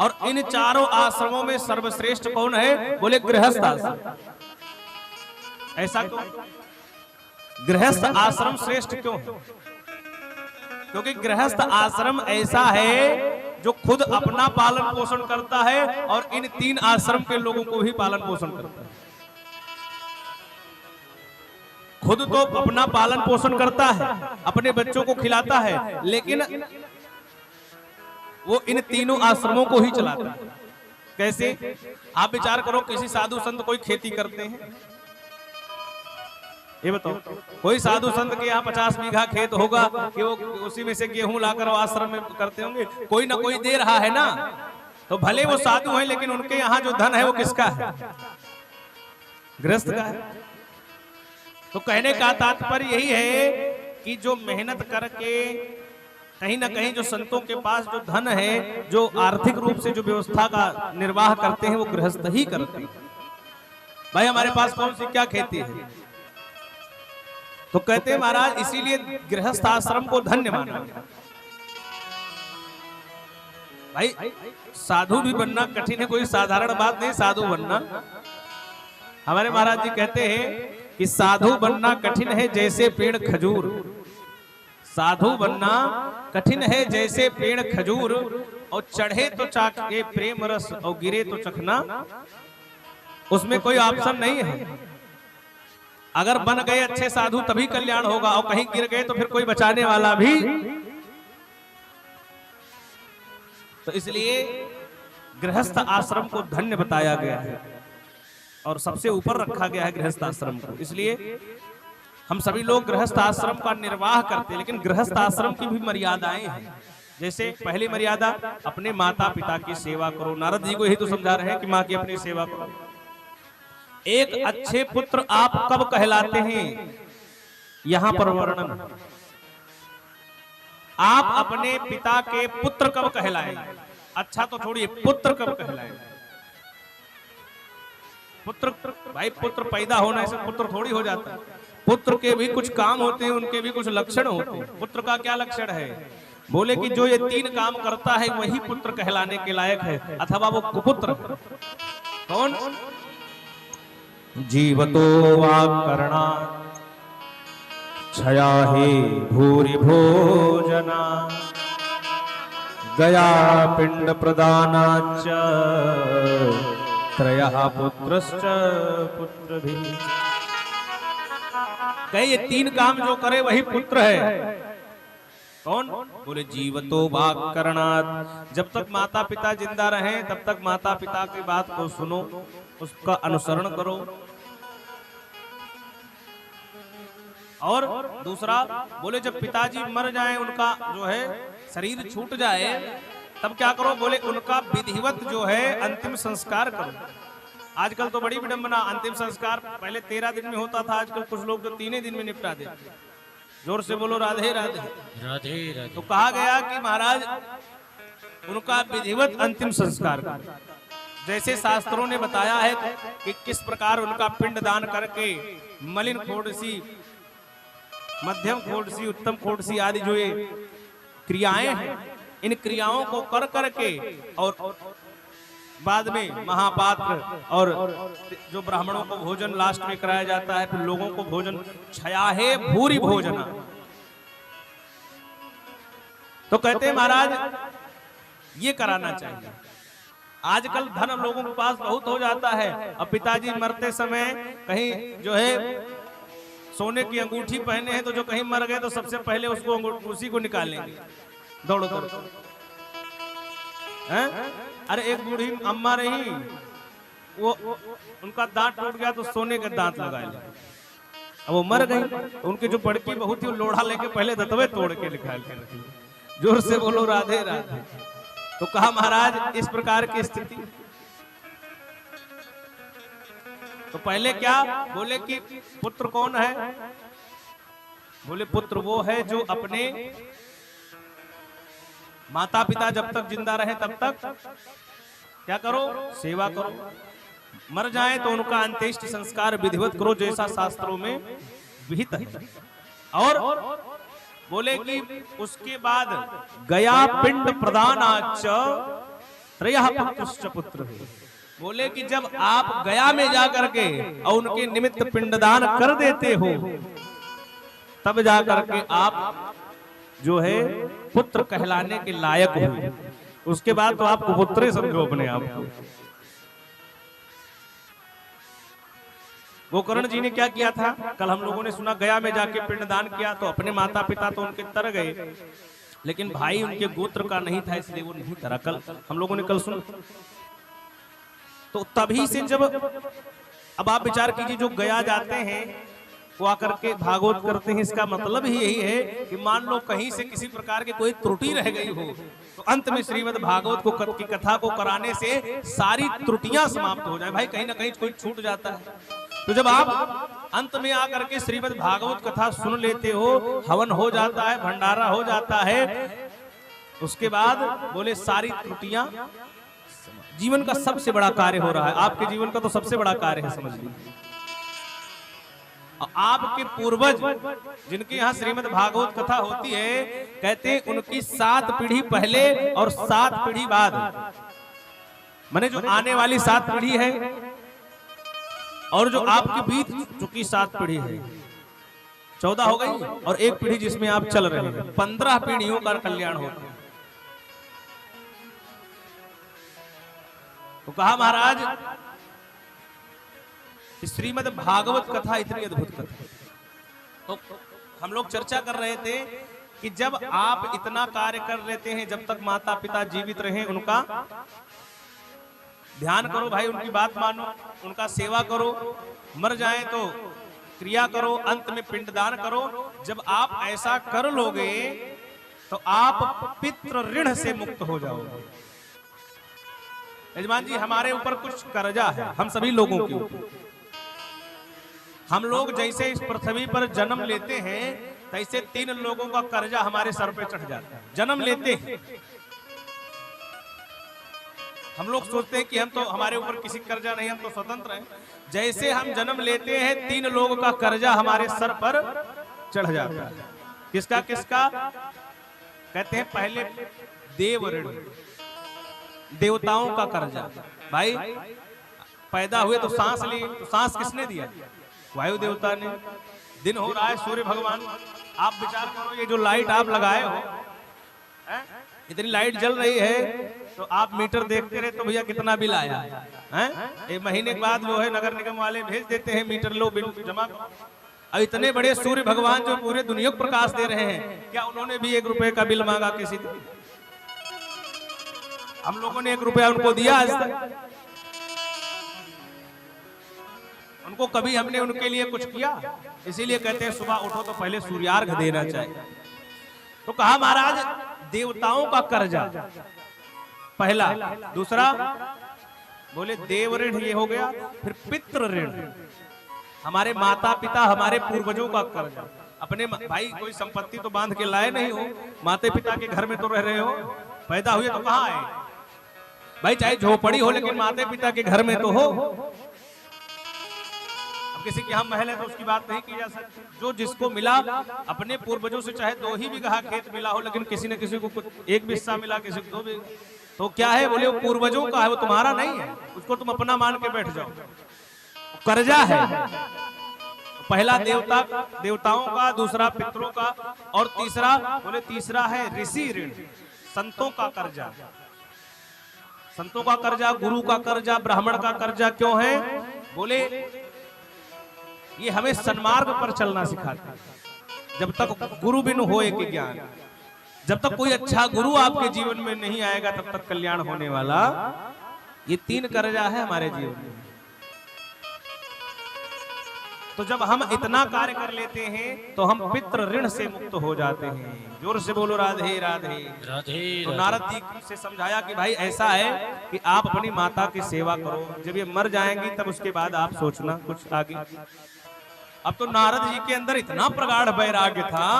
और इन चारों आश्रमों में सर्वश्रेष्ठ कौन है? बोले गृहस्थ आश्रम। ऐसा क्यों? गृहस्थ आश्रम श्रेष्ठ क्यों है? क्योंकि गृहस्थ आश्रम ऐसा है जो खुद अपना पालन पोषण करता है और इन 3 आश्रम के लोगों को भी पालन पोषण करता है। खुद तो अपना पालन पोषण करता है, अपने बच्चों को खिलाता है, लेकिन वो इन तीनों आश्रमों को ही चलाता है। कैसे? आप विचार करो, किसी साधु संत कोई खेती करते हैं, ये बताओ, कोई साधु संत के यहाँ 50 बीघा खेत होगा कि वो उसी में से गेहूं लाकर आश्रम में करते होंगे? कोई ना कोई दे रहा है ना। तो भले वो साधु हैं, लेकिन उनके यहाँ जो धन है वो किसका है? गृहस्थ का है। तो कहने का तात्पर्य यही है कि जो मेहनत करके कहीं ना कहीं जो संतों के पास जो धन है, जो आर्थिक रूप से जो व्यवस्था का निर्वाह करते हैं, वो गृहस्थ ही करते हैं। भाई हमारे पास कौन सी क्या खेती है? तो कहते हैं महाराज इसीलिए गृहस्थ आश्रम को धन्य माना। भाई साधु भी बनना कठिन है, कोई साधारण बात नहीं साधु बनना। हमारे महाराज जी कहते हैं कि साधु बनना कठिन है जैसे पेड़ खजूर। साधु बनना कठिन है जैसे पेड़ खजूर, और चढ़े तो चाखे प्रेम रस और गिरे तो चखना। उसमें कोई ऑप्शन नहीं है। अगर बन गए अच्छे साधु तभी कल्याण होगा, और कहीं गिर गए तो फिर कोई बचाने वाला भी। तो इसलिए गृहस्थ आश्रम को धन्य बताया गया है और सबसे ऊपर रखा गया है गृहस्थ आश्रम को। इसलिए हम सभी लोग गृहस्थ आश्रम का निर्वाह करते हैं, लेकिन गृहस्थ आश्रम की भी मर्यादाएं हैं। जैसे पहली मर्यादा, अपने माता पिता की सेवा करो। नारद जी को यही तो समझा रहे हैं कि माँ की अपनी सेवा करो। एक अच्छे पुत्र आप कब कहलाते हैं, यहां पर वर्णन। आप अपने पिता के पुत्र कब कहलाएं? अच्छा तो छोड़िए, पुत्र कब कहलाएं? पुत्र, भाई पुत्र पैदा होने से पुत्र थोड़ी हो जाता है। पुत्र के भी कुछ काम होते हैं, उनके भी कुछ लक्षण होते हैं। पुत्र का क्या लक्षण है? बोले कि जो ये 3 काम करता है वही पुत्र कहलाने के लायक है, अथवा वो कुपुत्र। कौन? जीवतो वाक्करणा क्षया हे भूरि भोजना गया पिंड प्रदानाच्च त्रयः पुत्रश्च पुत्रभिः। कहे ये 3 काम जो करे वही पुत्र है। कौन? बोले जीवतो वाक्करणात्। जब तक माता पिता जिंदा रहे तब तक माता पिता की बात को सुनो, उसका अनुसरण करो। और दूसरा बोले जब पिताजी मर जाएं, उनका जो है शरीर छूट जाए, तब क्या करो? बोले उनका विधिवत जो है अंतिम संस्कार करो। आजकल तो बड़ी विडंबना, अंतिम संस्कार पहले 13 दिन में होता था, आजकल कुछ लोग जो 3 दिन में निपटा देते। जोर से बोलो राधे राधे राधे राधे। तो कहा गया कि महाराज उनका विधिवत अंतिम संस्कार करो। जैसे शास्त्रों ने बताया है कि किस प्रकार उनका पिंड दान करके मलिन खोड़सी, मध्यम खोड़सी, उत्तम खोड़सी आदि जो ये क्रियाएं हैं, इन क्रियाओं को कर करके और बाद में महापात्र और जो ब्राह्मणों को भोजन लास्ट में कराया जाता है, फिर लोगों को भोजन छयाहे भूरि भोजना। तो कहते हैं महाराज ये कराना चाहिए। आजकल धन लोगों के पास बहुत हो जाता है। अब पिताजी मरते समय कहीं जो है सोने की अंगूठी पहने हैं, तो जो कहीं मर गए तो सबसे पहले उसको उसी को निकालेंगे दौड़ो दौड़ो। अरे एक बूढ़ी अम्मा रही, वो उनका दांत टूट गया तो सोने के दांत लगाए ले। अब वो मर गई, तो उनकी जो बड़की बहू थी वो लोढ़ा लेके पहले दतवे तोड़ के निकाल के रखी। जोर से बोलो राधे राधे। तो कहा महाराज इस प्रकार की स्थिति। तो पहले क्या बोले कि पुत्र कौन है? बोले पुत्र वो है जो अपने माता पिता जब तक जिंदा रहे तब तक क्या करो? सेवा करो। मर जाए तो उनका अंत्येष्टि संस्कार विधिवत करो, जैसा शास्त्रों में विहित है। और बोले कि उसके बाद गया पिंड प्रदानाच्च त्रयः पुत्रश्च पुत्रभिः। बोले कि जब आप गया में जाकर के और उनके निमित्त पिंडदान कर देते हो, तब जाकर के आप जो है पुत्र कहलाने के लायक हो। उसके बाद तो आप कुपुत्र समझो अपने आप को। गोकर्ण जी ने क्या किया था, कल हम लोगों ने सुना, गया में जाके पिंडदान किया तो अपने माता पिता तो उनके तर गए, लेकिन भाई उनके गोत्र का नहीं था इसलिए वो नहीं तरा। कल हम लोगों ने कल सुना। तो तभी से जब अब आप विचार कीजिए, जो गया जाते हैं वो आकर के भागवत करते हैं, इसका मतलब ही यही है कि मान लो कहीं से किसी प्रकार की कोई त्रुटि रह गई हो तो अंत में श्रीमद् भागवत को की कथा को कराने से सारी त्रुटियां समाप्त हो जाए। भाई कहीं ना कहीं कोई छूट जाता है, तो जब आप अंत में आकर के श्रीमद् भागवत कथा सुन लेते हो, हवन हो जाता है, भंडारा हो जाता है, उसके बाद बोले सारी त्रुटियां, जीवन का सबसे बड़ा कार्य हो रहा है। आपके जीवन का तो सबसे बड़ा कार्य है, समझ लीजिए। आपके पूर्वज जिनके यहाँ श्रीमद् भागवत कथा होती है, कहते हैं उनकी 7 पीढ़ी पहले और 7 पीढ़ी बाद, माने जो आने वाली 7 पीढ़ी है और जो आपके बीत चुकी 7 पीढ़ी है, 14 हो गई, और एक पीढ़ी जिसमें आप चल रहे हैं, 15 पीढ़ियों का कल्याण होता है। तो कहा महाराज श्रीमद् भागवत कथा इतनी अद्भुत कथा। तो हम लोग चर्चा कर रहे थे कि जब आप इतना कार्य कर लेते हैं, जब तक माता पिता जीवित रहे उनका ध्यान करो भाई, उनकी बात मानो, उनका सेवा करो, मर जाए तो क्रिया करो, अंत में पिंडदान करो। जब आप ऐसा कर लोगे तो आप पितृ ऋण से मुक्त हो जाओगे। यजमान जी, हमारे ऊपर कुछ कर्जा है, हम सभी लोगों के ऊपर। हम लोग जैसे इस पृथ्वी पर जन्म लेते हैं, तैसे 3 लोगों का कर्जा हमारे सर पे चढ़ जाता है। जन्म लेते हैं, हम लोग सोचते हैं कि हम तो, हमारे ऊपर किसी कर्जा नहीं, हम तो स्वतंत्र हैं। जैसे हम जन्म लेते हैं, 3 लोगों का कर्जा हमारे सर पर चढ़ जाता है। किसका किसका? कहते हैं पहले देव ऋण, देवताओं का कर्जा। भाई पैदा हुए तो सांस ली, तो सांस किसने दिया? वायु देवता ने। दिन हो रहा है, सूर्य भगवान, आप विचार करो, ये जो लाइट आप लगाए हो, इतनी लाइट जल रही है, तो आप मीटर देखते रहे तो भैया कितना बिल आया है? एक महीने के बाद जो है नगर निगम वाले भेज देते हैं मीटर, लो बिल जमा करो। और इतने बड़े सूर्य भगवान जो पूरे दुनिया को प्रकाश दे रहे हैं, क्या उन्होंने भी 1 रुपए का बिल मांगा किसी दिन? हम लोगों ने 1 रुपया उनको दिया आज तक? उनको कभी हमने उनके लिए कुछ किया? इसीलिए कहते हैं सुबह उठो तो पहले सूर्यार्घ देना चाहिए। तो कहा महाराज देवताओं का कर्जा पहला, दूसरा बोले देव ऋण, ये हो गया। फिर पितृ ऋण, हमारे माता पिता, हमारे पूर्वजों का कर्जा। अपने भाई कोई संपत्ति तो बांध के लाए नहीं हो, माता पिता के घर में तो रह रहे हो, पैदा हुए तो कहाँ आए भाई? चाहे झोपड़ी हो लेकिन माता पिता के घर में तो हो। किसी के यहाँ महल है तो उसकी बात नहीं की जा सकती। जो जिसको मिला, अपने पूर्वजों से चाहे 2 ही बीघा खेत मिला हो, लेकिन किसी न किसी को कुछ 1 हिस्सा मिला, किसी को 2 बीघा, तो क्या है? बोले वो पूर्वजों का है, वो तुम्हारा नहीं है, उसको तुम अपना मान के बैठ जाओ। कर्जा है, पहला देवताओं का, दूसरा पितरों का, और तीसरा बोले तीसरा है ऋषि ऋण, संतों का कर्जा। संतों का कर्जा, गुरु का कर्जा, ब्राह्मण का कर्जा क्यों है? बोले ये हमें सन्मार्ग पर चलना सिखाते हैं। जब तक गुरु बिन होए के ज्ञान, जब तक कोई अच्छा गुरु आपके जीवन में नहीं आएगा तब तक कल्याण होने वाला। ये 3 कर्जा है हमारे जीवन में। तो जब हम इतना कार्य कर लेते हैं तो हम पितृ ऋण से मुक्त हो जाते हैं। जोर से बोलो राधे राधे राधे। तो नारद जी से समझाया कि भाई ऐसा है कि आप अपनी माता की सेवा करो, जब ये मर जाएंगी तब उसके बाद आप सोचना कुछ आगे। अब तो नारद जी के अंदर इतना प्रगाढ़ वैराग्य था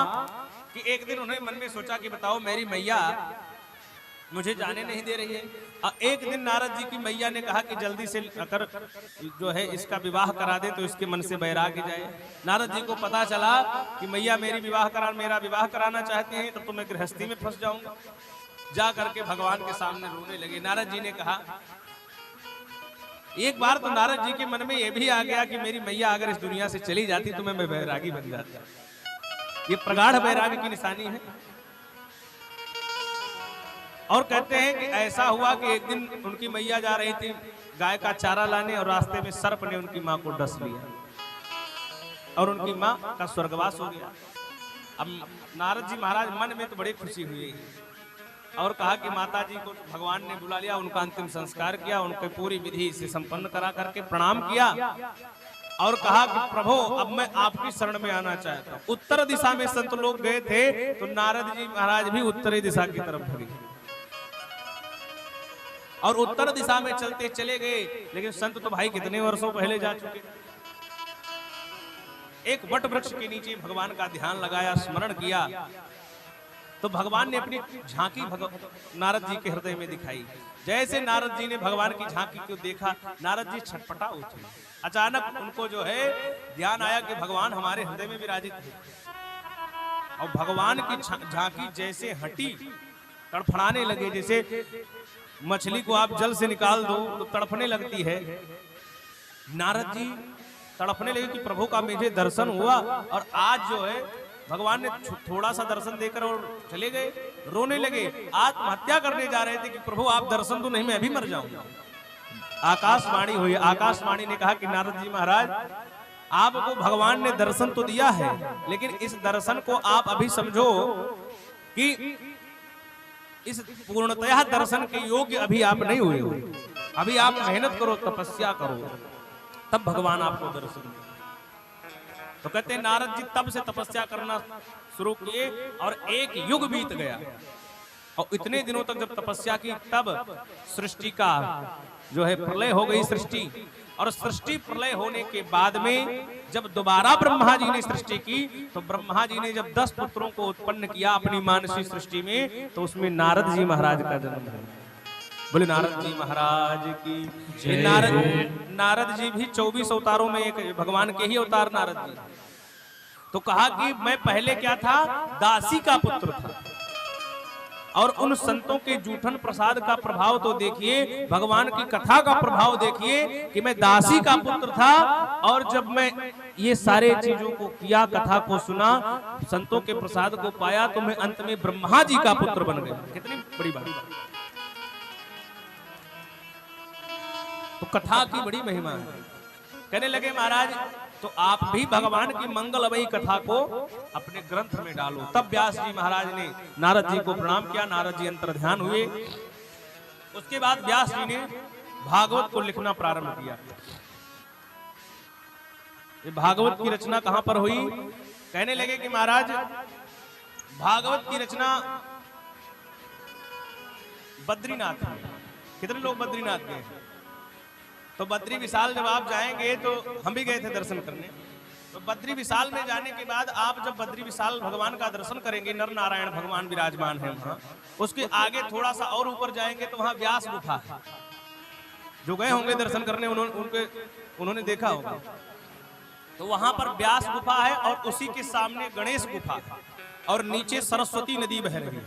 कि एक दिन उन्होंने मन में सोचा कि बताओ मेरी मैया मुझे जाने नहीं दे रही है। एक दिन नारद जी की मैया ने कहा कि जल्दी से अगर जो है इसका विवाह करा दे तो इसके मन से वैराग्य जाए। नारद जी को पता चला कि मैया मेरा विवाह कराना चाहते हैं, तब तो मैं गृहस्थी में फंस जाऊंगा। जा करके भगवान के सामने रोने लगे। नारद जी ने कहा, एक बार तो नारद जी के मन में यह भी आ गया कि मेरी मैया अगर इस दुनिया से चली जाती तो मैं वैरागी बन जाता। ये प्रगाढ़ वैराग्य की निशानी है। और कहते हैं कि ऐसा हुआ कि एक दिन उनकी मैया जा रही थी गाय का चारा लाने और रास्ते में सर्प ने उनकी मां को डस लिया। और उनकी माँ का स्वर्गवास हो गया। अब नारद जी महाराज मन में तो बड़ी खुशी हुई और कहा कि माता जी को भगवान ने बुला लिया, उनका अंतिम संस्कार किया, उनके पूरी विधि से संपन्न करा करके प्रणाम किया और कहा कि प्रभु अब मैं आपकी शरण में आना चाहता हूँ। उत्तर दिशा में संत लोग गए थे तो नारद जी महाराज भी उत्तरी दिशा की तरफ भागे और उत्तर दिशा में चलते चले गए। लेकिन संत तो भाई कितने वर्षों पहले जा चुके। एक वट वृक्ष के नीचे भगवान का ध्यान लगाया, स्मरण किया तो भगवान ने अपनी झांकी नारद जी के हृदय में दिखाई। जैसे नारद जी ने भगवान की झांकी को देखा, नारद जी छटपटा उठे। अचानक उनको जो है ध्यान आया कि भगवान हमारे हृदय में विराजित है और भगवान की झांकी जैसे हटी, तड़फड़ाने लगे। जैसे मछली को आप जल से निकाल दो तो तड़फने लगती है, नारद जी तड़पने लगे कि प्रभु का मुझे दर्शन हुआ और आज जो है भगवान ने थोड़ा सा दर्शन देकर और चले गए। रोने लगे, आत्महत्या करने जा रहे थे कि प्रभु आप दर्शन तो नहीं, मैं अभी मर जाऊंगा। आकाशवाणी हुई, आकाशवाणी ने कहा कि नारद जी महाराज आपको भगवान ने दर्शन तो दिया है, लेकिन इस दर्शन को आप अभी समझो कि इस पूर्णतया दर्शन के योग्य अभी आप नहीं हुए हो। अभी आप मेहनत करो, तपस्या करो, तब भगवान आपको दर्शन दे। तो कहते हैं नारद जी तब से तपस्या करना शुरू किए और एक युग बीत गया और इतने दिनों तक जब तपस्या की तब सृष्टि का जो है प्रलय हो गई सृष्टि। और सृष्टि प्रलय होने के बाद में जब दोबारा ब्रह्मा जी ने सृष्टि की तो ब्रह्मा जी ने जब 10 पुत्रों को उत्पन्न किया अपनी मानसी सृष्टि में, तो उसमें नारद जी महाराज का जन्म है। बोले नारद जी महाराज की। नारद जी भी 24 अवतारों में एक भगवान के ही अवतार नारद जी। तो कहा कि मैं पहले क्या था, दासी का पुत्र था। और उन संतों के जूठन प्रसाद का प्रभाव तो देखिए, भगवान की कथा का प्रभाव देखिए कि मैं दासी का पुत्र था और जब मैं ये सारे चीजों को किया, कथा को सुना, संतों के प्रसाद को पाया, तो मैं अंत में ब्रह्मा जी का पुत्र बन गया। कितनी बड़ी बात। तो कथा की बड़ी महिमा है। कहने लगे महाराज तो आप भी भगवान की मंगलमयी कथा को अपने ग्रंथ में डालो। तब व्यास जी महाराज ने नारद जी को प्रणाम किया, नारद जी अंतर ध्यान हुए। उसके बाद व्यास जी ने भागवत को लिखना प्रारंभ किया। ये भागवत की रचना कहां पर हुई? कहने लगे कि महाराज भागवत की रचना बद्रीनाथ में। कितने लोग बद्रीनाथ गए? तो बद्री विशाल जब आप जाएंगे, तो हम भी गए थे दर्शन करने, तो बद्री विशाल में जाने के बाद आप जब बद्री विशाल भगवान का दर्शन करेंगे, नर नारायण भगवान विराजमान है वहां। उसके आगे थोड़ा सा और ऊपर जाएंगे तो वहां व्यास गुफा है। जो गए होंगे दर्शन करने उन्होंने देखा होगा। तो वहां पर व्यास गुफा है और उसी के सामने गणेश गुफा है और नीचे सरस्वती नदी बह रही है।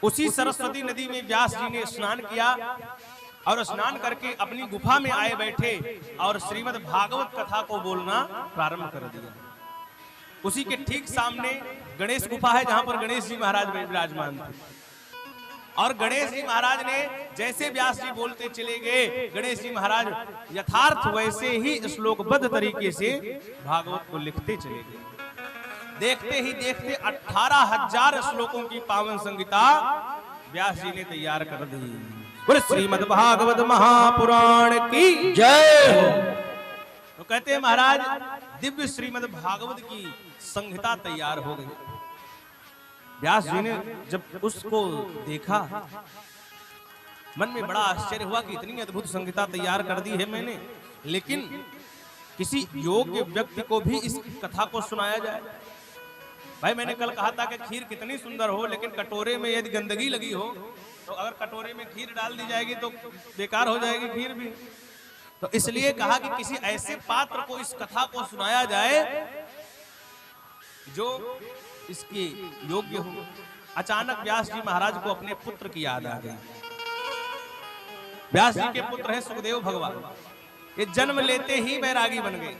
उसी सरस्वती नदी में व्यास जी ने स्नान किया और स्नान करके अपनी गुफा में आए बैठे और श्रीमद् भागवत कथा को बोलना प्रारंभ कर दिया। उसी के ठीक सामने गणेश गुफा है जहां पर गणेश जी महाराज विराजमान थे। और गणेश जी महाराज ने जैसे व्यास जी बोलते चले गए, गणेश जी महाराज यथार्थ वैसे ही श्लोकबद्ध तरीके से भागवत को लिखते चले गए। देखते ही देखते 18,000 श्लोकों की पावन संहिता व्यास जी ने तैयार कर दी। बोले श्रीमद् भागवत महापुराण की जय। तो कहते हैं महाराज दिव्य श्रीमद् भागवत की संहिता तैयार हो गई। व्यास जी ने जब उसको देखा, मन में बड़ा आश्चर्य हुआ कि इतनी अद्भुत संहिता तैयार कर दी है मैंने, लेकिन किसी योग्य व्यक्ति को भी इस कथा को सुनाया जाए। भाई मैंने कल कहा था कि खीर कितनी सुंदर हो, लेकिन कटोरे में यदि गंदगी लगी हो तो अगर कटोरे में खीर डाल दी जाएगी तो बेकार हो जाएगी खीर भी। तो इसलिए कहा कि किसी ऐसे पात्र को इस कथा को सुनाया जाए जो इसके योग्य हो। अचानक व्यास जी महाराज को अपने पुत्र की याद आ गई। व्यास जी के पुत्र हैं सुखदेव भगवान। ये जन्म लेते ही बैरागी बन गए।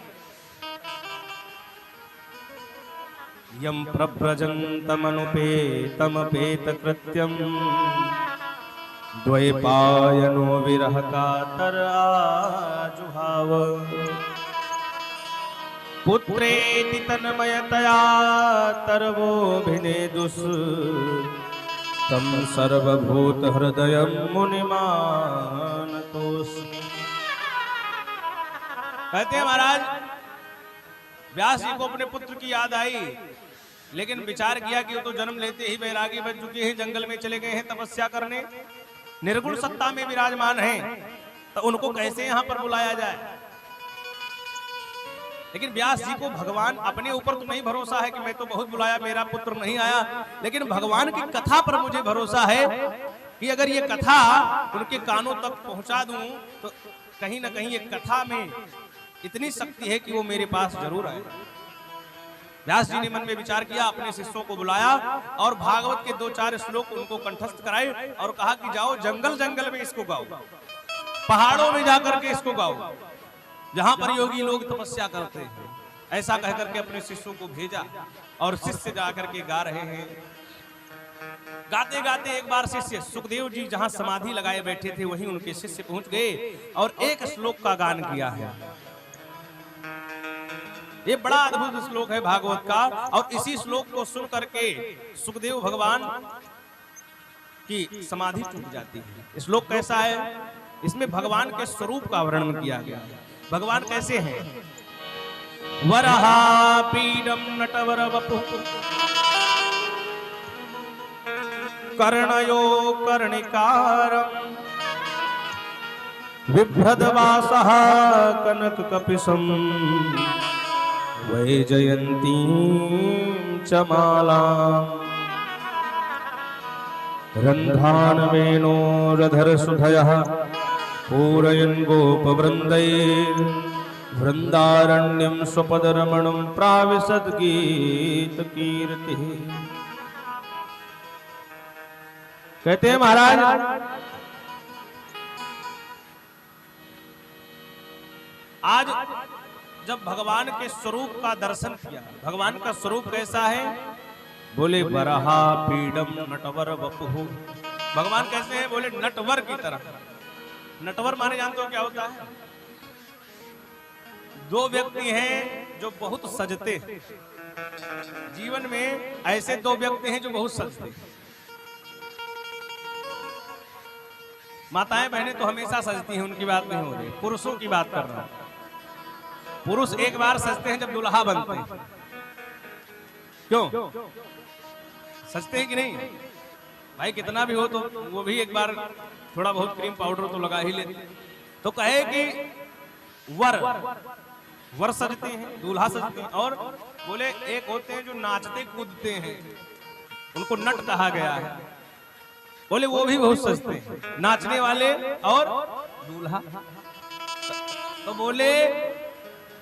यम प्रव्रजन्तमनुपेतमपेत कृत्यम द्वैपायनो विरह कातर आजुहाव। पुत्रेति तन्मयतया तर्वोऽभिनेदुस् तं सर्वभूत हृदयं मुनिमानतोऽस्मि। कहते हैं महाराज व्यास जी को अपने पुत्र की याद आई, लेकिन विचार किया कि वो तो जन्म लेते ही बैरागी बन चुके हैं, जंगल में चले गए हैं तपस्या करने, निर्गुण सत्ता में विराजमान हैं, तो उनको कैसे यहां पर बुलाया जाए। लेकिन व्यास जी को भगवान अपने ऊपर तो नहीं भरोसा है कि मैं तो बहुत बुलाया मेरा पुत्र नहीं आया, लेकिन भगवान की कथा पर मुझे भरोसा है कि अगर ये कथा उनके कानों तक पहुंचा दूं तो कहीं ना कहीं ये कथा में इतनी शक्ति है कि वो मेरे पास जरूर आए। व्यास जी ने मन में विचार किया, अपने शिष्यों को बुलाया और भागवत के 2-4 श्लोक उनको कंठस्थ कराए और कहा कि जाओ जंगल जंगल में इसको गाओ, पहाड़ों में जाकर के इसको गाओ, जहां पर योगी लोग तपस्या करते हैं। ऐसा कहकर के अपने शिष्यों को भेजा और शिष्य जाकर के गा रहे हैं। गाते गाते एक बार शिष्य सुखदेव जी जहां समाधि लगाए बैठे थे वहीं उनके शिष्य पहुंच गए और एक श्लोक का गान किया है। ये बड़ा अद्भुत श्लोक है भागवत का, और इसी श्लोक को सुन करके सुखदेव भगवान की समाधि टूट जाती है। श्लोक कैसा है? इसमें भगवान के स्वरूप का वर्णन किया गया है। भगवान कैसे हैं? वरहा पीडम नटवर वपु कर्णयो कर्णिकारं बिभ्रदवासः कनक कपिशं वैजयन्तीं च मालाम् रन्ध्रान् वेणोरधरसुधयः पूरयन् गोपवृन्दैर्वृन्दारण्यं स्वपदरमणं प्राविशद्गीतकीर्तिः। कहते हैं महाराज आज जब भगवान के स्वरूप का दर्शन किया, भगवान का स्वरूप कैसा है? बोले वरहा पीडम नटवर वपुः। भगवान कैसे हैं? बोले नटवर की तरह। नटवर माने जानते हो क्या होता है? दो व्यक्ति हैं जो बहुत सजते हैं। जीवन में ऐसे दो व्यक्ति हैं जो बहुत सजते हैं। माताएं बहनें तो हमेशा सजती हैं, उनकी बात नहीं हो रही, पुरुषों की बात कर रहा हूं। पुरुष एक बार सजते हैं जब दुल्हा बनते हैं। क्यों सजते हैं कि नहीं? भाई कितना भी हो तो वो भी एक बार थोड़ा बहुत क्रीम पाउडर तो लगा ही लेते। तो कहे कि वर सजते हैं, दूल्हा सजते हैं। और बोले एक होते हैं जो नाचते कूदते हैं, उनको नट कहा गया है। बोले वो भी बहुत सजते हैं, नाचने वाले और दूल्हा। तो बोले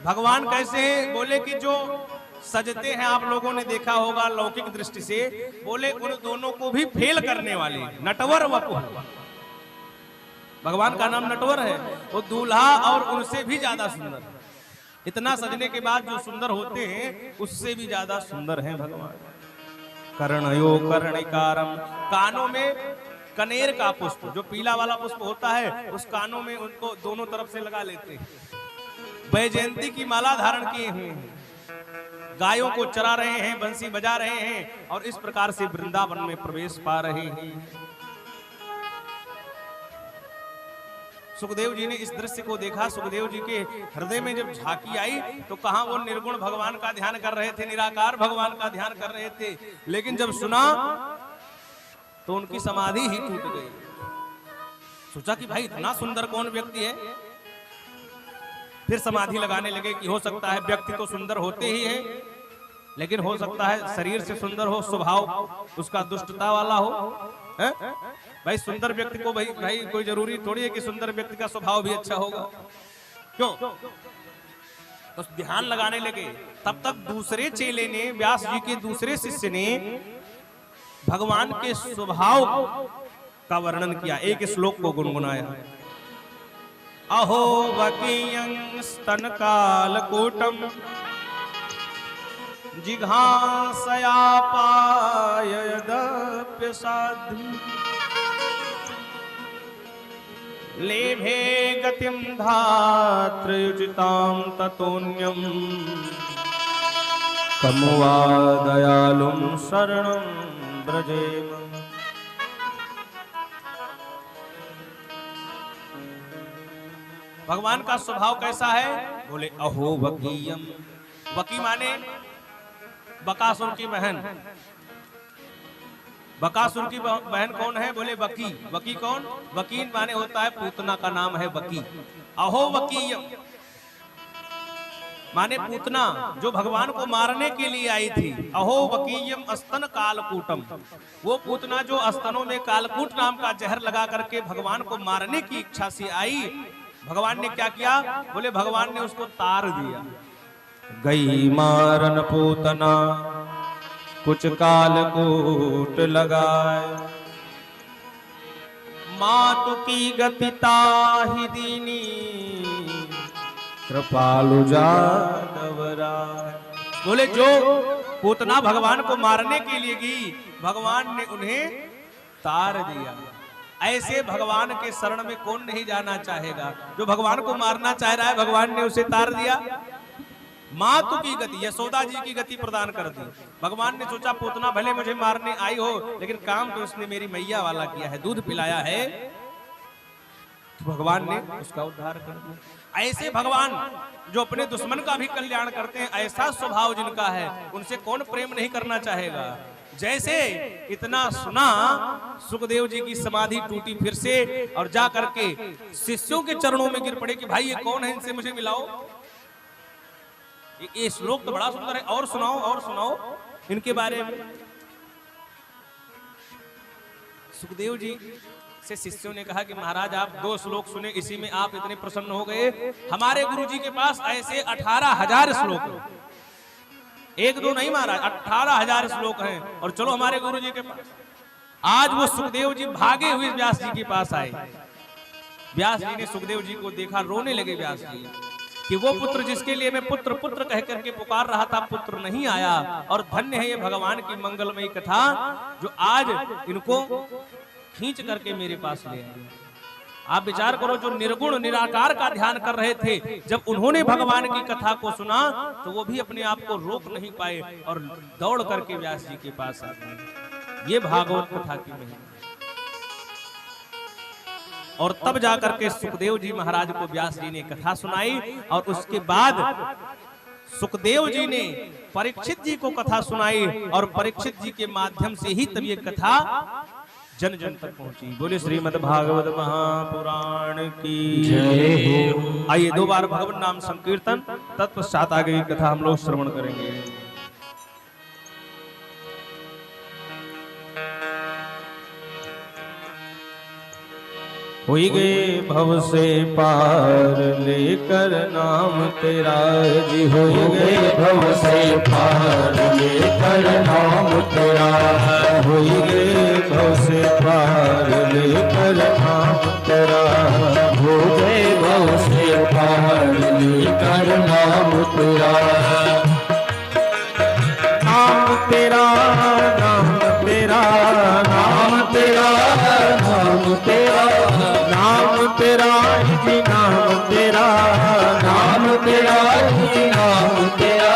भगवान कैसे हैं? बोले कि जो सजते हैं आप लोगों ने देखा होगा लौकिक दृष्टि से, बोले उन दोनों को भी फेल करने वाले नटवर वपु। भगवान का नाम नटवर है, वो दूल्हा और उनसे भी ज्यादा सुंदर। इतना सजने के बाद जो सुंदर होते हैं उससे भी ज्यादा सुंदर हैं भगवान। कर्णयो कर्णिकारम, कानों में कनेर का पुष्प, जो पीला वाला पुष्प होता है, उस कानों में उनको दोनों तरफ से लगा लेते हैं। वैजयंती की माला धारण किए हुए हैं, गायों को चरा रहे हैं, बंसी बजा रहे हैं और इस प्रकार से वृंदावन में प्रवेश पा रहे हैं। सुखदेव जी ने इस दृश्य को देखा। सुखदेव जी के हृदय में जब झांकी आई तो कहां वो निर्गुण भगवान का ध्यान कर रहे थे, निराकार भगवान का ध्यान कर रहे थे, लेकिन जब सुना तो उनकी समाधि ही टूट गई। सोचा कि भाई इतना सुंदर कौन व्यक्ति है। फिर समाधि लगाने लगे कि हो सकता है व्यक्ति तो सुंदर होते ही है, लेकिन हो सकता है शरीर से सुंदर हो, स्वभाव उसका दुष्टता वाला हो। है? भाई सुंदर व्यक्ति को भाई कोई जरूरी थोड़ी है कि सुंदर व्यक्ति का स्वभाव भी अच्छा होगा। क्यों? तो ध्यान लगाने लगे। तब तक दूसरे चेले ने, व्यास जी के दूसरे शिष्य ने भगवान के स्वभाव का वर्णन किया, एक श्लोक को गुनगुनाया। अहो वकीयं स्तन कालकूटम जिघांसया पाययदप्यसाधु लेभे गतिम धात्रयुजितां ततोऽन्यं कमुवा दयालुं शरणं व्रजेम। भगवान का स्वभाव कैसा है? बोले अहो वकीयम। वकी माने बकासुर की बहन। बकासुर की बहन कौन है? बोले वकी। वकी कौन? वकील माने होता है पूतना का नाम है वकी। अहो वकीयम माने पूतना जो भगवान को मारने के लिए आई थी। अहो वकीयम अस्तन कालकूटम, वो पूतना जो अस्तनों में कालकूट नाम का जहर लगा करके भगवान को मारने की इच्छा से आई। भगवान ने क्या किया? बोले भगवान ने उसको तार दिया। गई मारन पूतना कुछ कालकूट लगाए, मातु की गति ताहि दीनी कृपालु जादवराय। बोले जो पूतना भगवान को मारने के लिए गई, भगवान ने उन्हें तार दिया। ऐसे भगवान के शरण में कौन नहीं जाना चाहेगा? जो भगवान को मारना चाह रहा है, भगवान ने उसे तार दिया। मातु की गति, यशोदा जी की गति प्रदान कर दी। भगवान ने सोचा पूतना भले मुझे मारने आई हो, लेकिन काम तो उसने मेरी मैया वाला किया है, दूध पिलाया है, तो भगवान ने उसका उद्धार कर दिया। ऐसे भगवान जो अपने दुश्मन का भी कल्याण करते हैं, ऐसा स्वभाव जिनका है, उनसे कौन प्रेम नहीं करना चाहेगा? जैसे इतना सुना, सुखदेव जी की समाधि टूटी फिर से, और जा करके शिष्यों के चरणों में गिर पड़े कि भाई ये कौन है, इनसे मुझे मिलाओ। ये श्लोक तो बड़ा सुंदर है, और सुनाओ और सुनाओ इनके बारे में। सुखदेव जी से शिष्यों ने कहा कि महाराज आप 2 श्लोक सुने, इसी में आप इतने प्रसन्न हो गए। हमारे गुरुजी के पास ऐसे 18,000 श्लोक हैं। 1-2 नहीं महाराज, 18,000 श्लोक हैं। और चलो हमारे गुरुजी के पास। आज वो सुखदेव जी भागे हुए व्यास जी के पास आए। व्यास जी ने सुखदेव जी को देखा, रोने लगे व्यास जी कि वो पुत्र जिसके लिए मैं पुत्र पुत्र कह करके पुकार रहा था, पुत्र नहीं आया। और धन्य है ये भगवान की मंगलमयी कथा जो आज इनको खींच करके मेरे पास ले आए। आप विचार करो, जो निर्गुण निराकार का ध्यान कर रहे थे, जब उन्होंने भगवान की कथा को सुना तो वो भी अपने आप को रोक नहीं पाए और दौड़ करके व्यास जी के पास आ गए। ये भागवत कथा की महिमा। और तब जाकर के सुखदेव जी महाराज को व्यास जी ने कथा सुनाई, और उसके बाद सुखदेव जी ने परीक्षित जी को कथा सुनाई, और परीक्षित जी के माध्यम से ही तब ये कथा जन जन तक पहुंची। बोले श्रीमद् भागवत महापुराण की जय। आइए 2 बार भगवान नाम संकीर्तन, तत्पश्चात आगे की कथा हम लोग श्रवण करेंगे। हुई गए भव से पार लेकर नाम तेरा जी, हुई गए भव से पार लेकर नाम तेरा, हुई गए भव से पार लेकर नाम तेरा, हो गए भव से पार लेकर नाम तेरा, नाम तेरा नाम तेरा नाम तेरा नाम तेरा, नाम तेरा जी नाम तेरा, नाम तेरा ही नाम तेरा,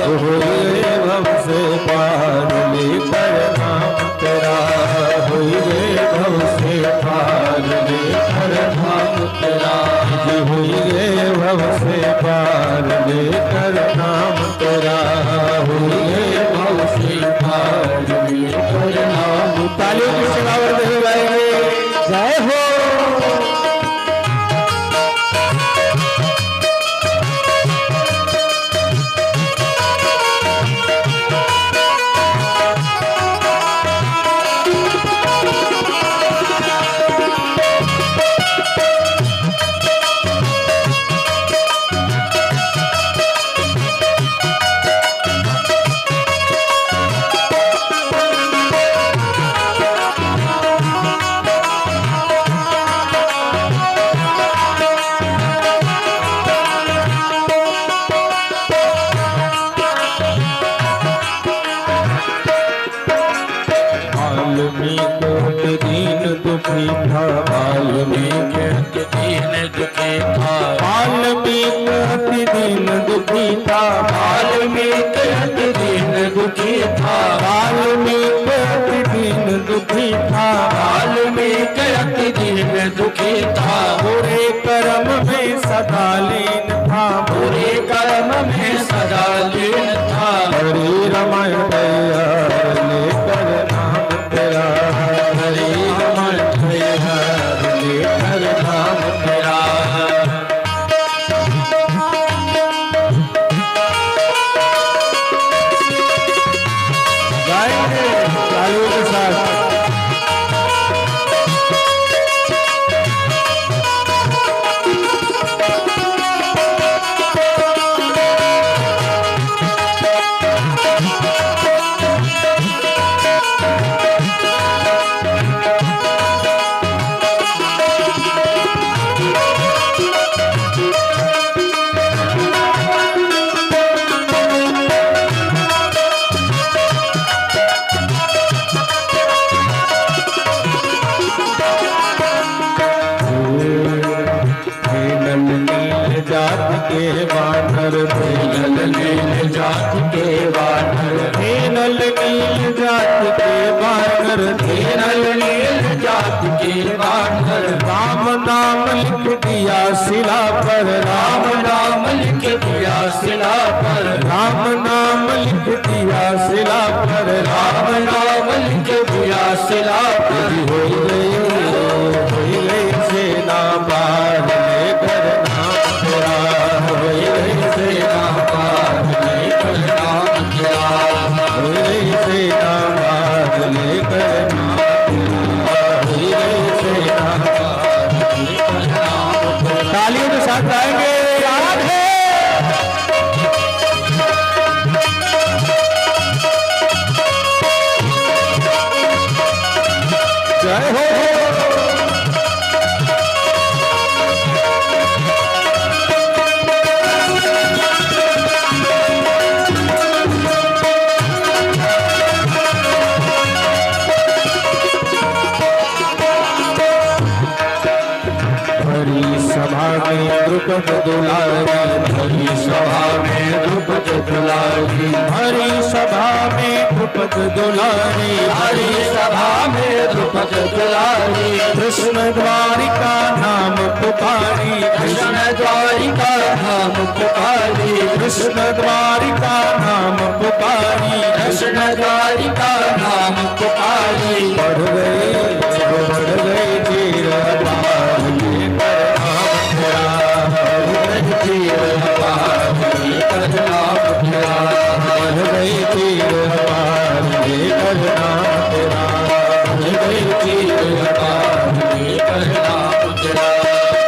हो गए भव से पार लेकर नाम तेरा, हो गए भव से पार लेकर नाम तेरा, जी हो गए भव से पार लेकर नाम तेरा, हो गए भव से पार लेकर नाम। तालियों की सगावट नहीं गाएंगे। जय हो। दुखी था, वाल्मीकि अति दीन दुखी था, वाल्मीकि अति दीन दुखी था, वाल्मीकि अति दीन दुखी था। बुरे कर्म में सदा लीन था, बुरे कर्म में सदा लीन था। हरि रमण दया लेकर नाम तेरा, हरि रमण दया लेकर नाम तेरा। गाएंगे तालियों के साथ। जात के वानर थे, नील जाति के वानर, नल नील जात के वानर थे, नील जाति के वानर। राम नाम लिख दिया शिला पर, राम नाम लिख दिया शिला पर, राम नाम लिख दिया शिला पर, राम नाम लिख दिया शिला पर। हो गई सेना बाहर लेकर नाम तेरा, हो गई सेना पार लेकर नाम तेरा, हो गई सेना बाहर लेकर नाम तेरा, हो गई सेना बाहर लेकर नाम तेरा। तालियों के साथ गाएंगे याद है। जय हो। हरी सभा में द्रुपद दुलारी, हरि सभा में द्रुपद दुलारी, हरी सभा में द्रुपद दुलारी, हरि सभा में द्रुपद दुलारी। कृष्ण द्वारिका नाम पुकारी, कृष्ण द्वारिका नाम पुकारी, कृष्ण द्वारिका नाम पुकारी, कृष्ण द्वारिका नाम पुकारी। बढ़ गए चीर पार लेकर नाम तेरा, चीर पार लेकर नाम तेरा, बढ़ गई चीर पार लेकर नाम तेरा, बढ़ गई चीर पार लेकर नाम तेरा।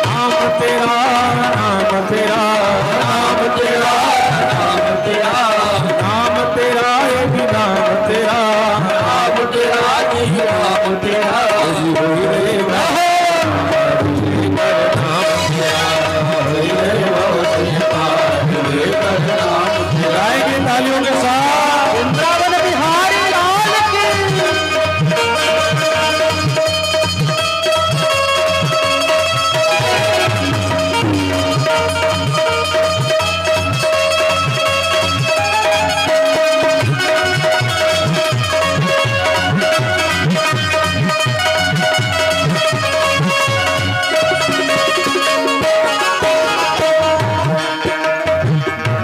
नाम तेरा, नाम तेरा, नाम तेरा, नाम तेरा, नाम तेरा, ये भी नाम तेरा, नाम तेरा, नाम तेरा। गाएंगे तालियों के साथ। वृंदावन बिहारी लाल की।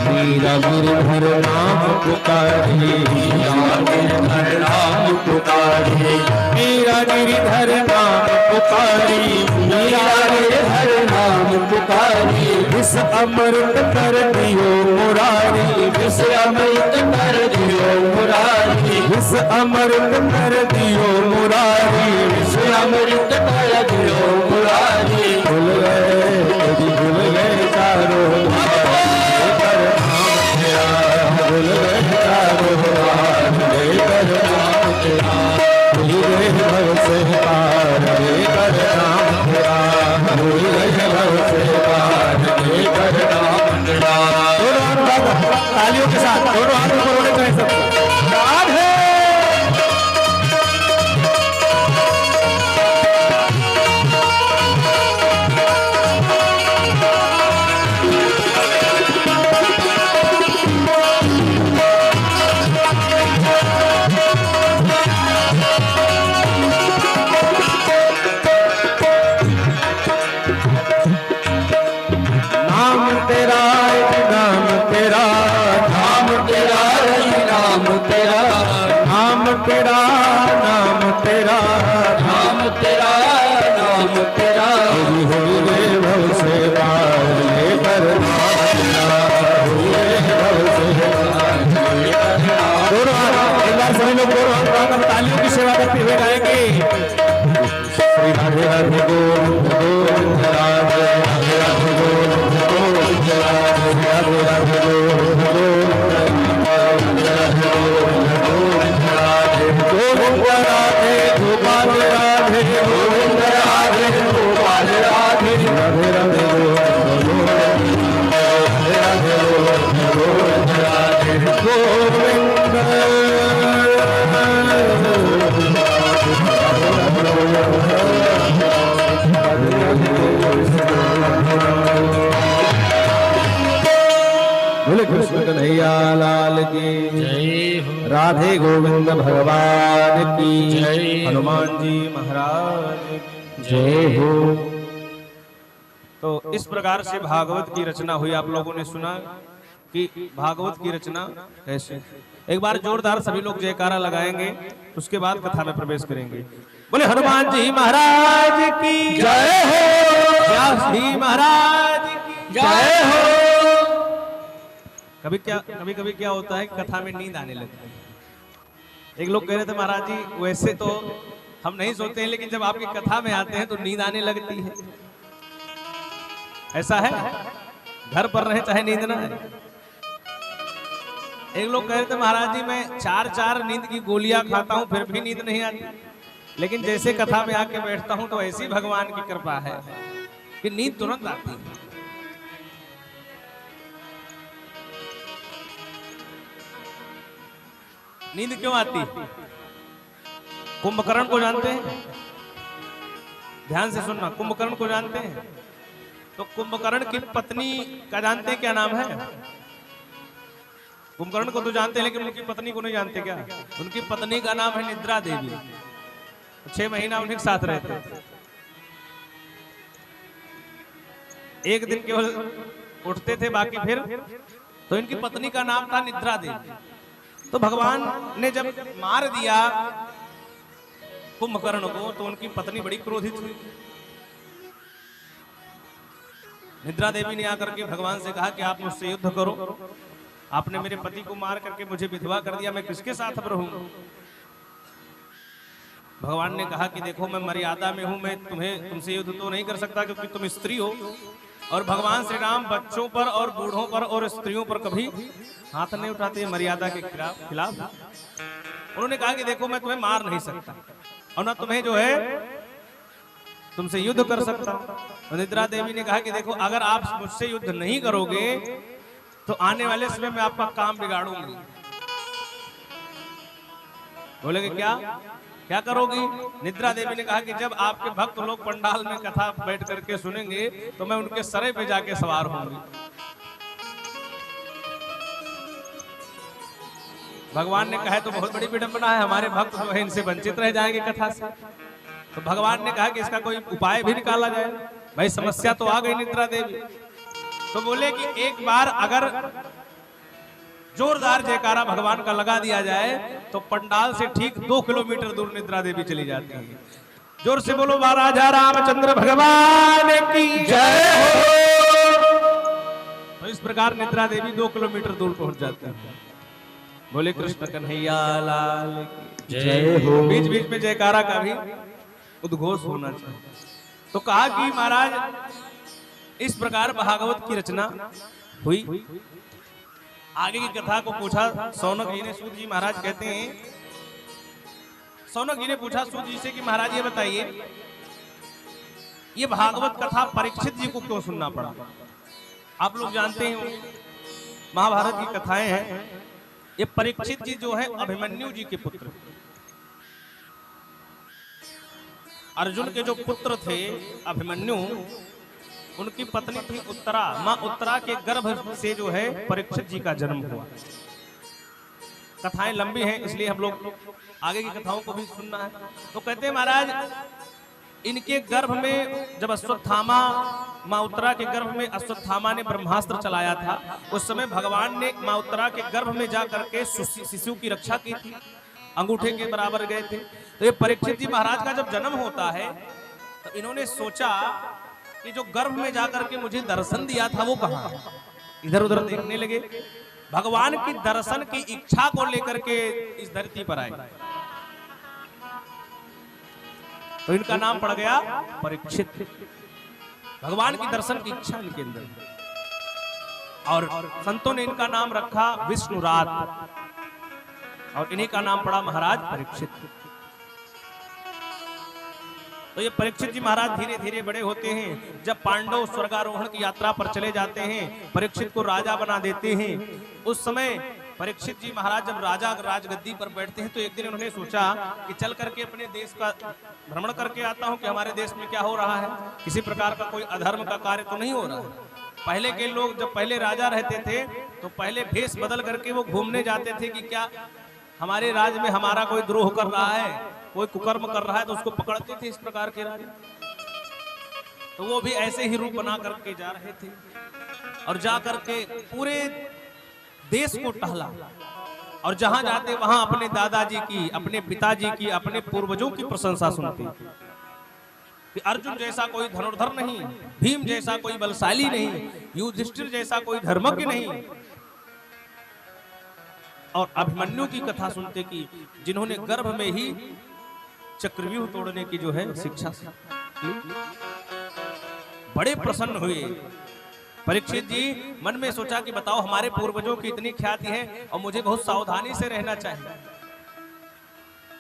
मीरा गिरधर नाम पुकारी, गिरधर नाम पुकारी, मीरा गिरधर नाम पुकारी, मीरा गिरधर नाम पुकारी। इस अमृत कर दियो मुरारी, इस अमृत कर दियो मुरारी, इस अमृत कर दियो मुरारी, इस अमृत कर दियो मुरारी। भूल गए चारों लेकर नाम तेरा, भूल गए चारों लेकर नाम तेरा, भूल गए भव से पार लेकर नाम तेरा, भूल गए भव से पार लेकर नाम तेरा। दोनों हाथ तालियों के साथ, दोनों हाथ ऊपर होने चाहिए सबको। याद है। तेरा नाम तेरा नाम तेरा नाम तेरा हो रे भव से पार लेकर सभी लोग तालियों की सेवा करते हुए गाएंगे। श्री राधे राधे गोविंद गोविंद राधे राधे राधे गोविंद गोविंद राधे राधे राधे गोविंद गोविंद राधे गोविंद राधे गोविंद राधे गोपाल राधे गोविंद राधे गोपाल राधे राधे राधे गोविंद राधे गोविंद राधे गोविंद बोले कृष्ण कन्हैया लाल की जय हो राधे गोविंद भगवान की जय। हनुमान जी महाराज की जय हो। तो इस प्रकार से भागवत की रचना हुई। आप लोगों ने सुना कि भागवत की रचना कैसे। एक बार जोरदार सभी लोग जयकारा लगाएंगे, उसके बाद कथा में प्रवेश करेंगे। बोले हनुमान जी महाराज की जय हो व्यास जी महाराज की जय हो। कभी कभी क्या होता है, कथा में नींद आने लगती है। एक लोग कह रहे थे महाराज जी वैसे तो हम नहीं सोते हैं, लेकिन जब आपकी कथा में आते हैं तो नींद आने लगती है। ऐसा है, घर पर रहे चाहे नींद ना आए। एक लोग कह रहे थे महाराज जी मैं 4 नींद की गोलियां खाता हूं फिर भी नींद नहीं आती, लेकिन जैसे कथा में आके बैठता हूं तो ऐसी भगवान की कृपा है कि नींद तुरंत आती है। नींद क्यों आती? कुंभकर्ण को जानते हैं? ध्यान से सुनना, कुंभकर्ण को जानते हैं? तो कुंभकर्ण की पत्नी का जानते हैं क्या नाम है? कुंभकर्ण को तो जानते हैं, लेकिन उनकी पत्नी को नहीं जानते क्या? उनकी पत्नी का नाम है निद्रा देवी। 6 महीना उन्हीं के साथ रहते। एक दिन केवल उठते थे, बाकी फिर तो इनकी पत्नी का नाम था निद्रा देवी। तो भगवान ने जब मार दिया कुंभकर्ण को तो उनकी पत्नी बड़ी क्रोधित हुई। निद्रा देवी ने आकर के भगवान से कहा कि आप मुझसे युद्ध करो, आपने मेरे पति को मार करके मुझे विधवा कर दिया, मैं किसके साथ अब रहूं? भगवान ने कहा कि देखो मैं मर्यादा में हूं, मैं तुमसे युद्ध तो नहीं कर सकता क्योंकि तुम स्त्री हो, और भगवान श्री राम बच्चों पर और बूढ़ों पर और स्त्रियों पर कभी हाथ नहीं उठाते मर्यादा के खिलाफ। उन्होंने कहा कि देखो मैं तुम्हें मार नहीं सकता और ना तुम्हें जो है तुमसे युद्ध कर सकता। तो निद्रा देवी ने कहा कि देखो अगर आप मुझसे युद्ध नहीं करोगे तो आने वाले समय में आपका काम बिगाड़ूंगी। बोले कि क्या करोगी? निद्रा देवी ने कहा कि जब आपके भक्त लोग पंडाल में कथा बैठ करके सुनेंगे तो मैं उनके सरे पे जाके सवार होंगी। भगवान ने कहा तो बहुत बड़ी विडंबना है, हमारे भक्त जो है इनसे वंचित रह जाएंगे कथा से। तो भगवान ने कहा कि इसका कोई उपाय भी निकाला जाए। भाई समस्या तो आ गई निद्रा देवी। तो बोले कि एक बार अगर जोरदार जयकारा भगवान का लगा दिया जाए तो पंडाल से ठीक 2 किलोमीटर दूर निद्रा देवी चली जाती है। जोर से बोलो महाराजा रामचंद्र भगवान की जय हो। तो इस प्रकार निद्रा देवी 2 किलोमीटर दूर पहुंच जाती है। बोले कृष्ण कन्हैया लाल की जय हो। बीच बीच में जयकारा का भी उद्घोष होना चाहिए। तो कहा कि महाराज इस प्रकार भागवत की रचना हुई। आगे की कथा को पूछा सौनक जी ने। सूत जी महाराज कहते हैं, सौनक जी ने पूछा सूत जी से कि महाराज ये बताइए ये भागवत कथा परीक्षित जी को क्यों सुनना पड़ा? आप लोग जानते हैं महाभारत की कथाएं हैं। ये परीक्षित जी जो है अभिमन्यु जी के पुत्र, अर्जुन के जो पुत्र थे अभिमन्यु, उनकी पत्नी थी उत्तरा। मां उत्तरा के गर्भ से जो है परीक्षित जी का जन्म हुआ। कथाएं लंबी हैं इसलिए हम लोग आगे की कथाओं को भी सुनना है। तो कहते हैं महाराज इनके गर्भ में जब अश्वत्थामा, मां उत्तरा के गर्भ में अश्वत्थामा ने ब्रह्मास्त्र चलाया था, उस समय भगवान ने मां उत्तरा के गर्भ में जाकर के शिशु की रक्षा की थी। अंगूठे के बराबर गए थे। तो ये परीक्षित जी महाराज का जब जन्म होता है तो इन्होंने सोचा कि जो गर्भ में जाकर के मुझे दर्शन दिया था वो कहाँ है। इधर उधर देखने लगे, भगवान की दर्शन की इच्छा को लेकर के इस धरती पर आए, तो इनका नाम पड़ गया परीक्षित। भगवान की दर्शन की इच्छा इनके अंदर, और संतों ने इनका नाम रखा विष्णुरात, और इन्हीं का नाम पड़ा महाराज परीक्षित। तो ये परीक्षित जी महाराज धीरे धीरे बड़े होते हैं। जब पांडव स्वर्गारोहण की यात्रा पर चले जाते हैं, परीक्षित को राजा बना देते हैं। उस समय परीक्षित जी महाराज जब राजा राजगद्दी पर बैठते हैं तो एक दिन उन्होंने सोचा कि चल करके अपने देश का भ्रमण करके आता हूं कि हमारे देश में क्या हो रहा है, किसी प्रकार का कोई अधर्म का कार्य तो नहीं हो रहा है। पहले के लोग जब पहले राजा रहते थे तो पहले भेष बदल करके वो घूमने जाते थे कि क्या हमारे राज्य में हमारा कोई द्रोह कर रहा है, कोई कुकर्म कर रहा है, तो उसको पकड़ते थे इस प्रकार के राजा। तो वो भी ऐसे ही रूप बना करके जा रहे थे और जा करके पूरे देश को टहला, और जहां जाते वहां अपने दादाजी की, अपने पिताजी की, अपने पूर्वजों की प्रशंसा सुनते कि अर्जुन जैसा कोई धनुर्धर नहीं, भीम जैसा कोई बलशाली नहीं, युधिष्ठिर जैसा कोई धर्मज्ञ नहीं, और अभिमन्यु की कथा सुनते कि जिन्होंने गर्भ में ही चक्रव्यूह तोड़ने की जो है शिक्षा ली। बड़े प्रसन्न हुए। परीक्षित जी मन में सोचा कि बताओ हमारे पूर्वजों की इतनी ख्याति है और मुझे बहुत सावधानी से रहना चाहिए।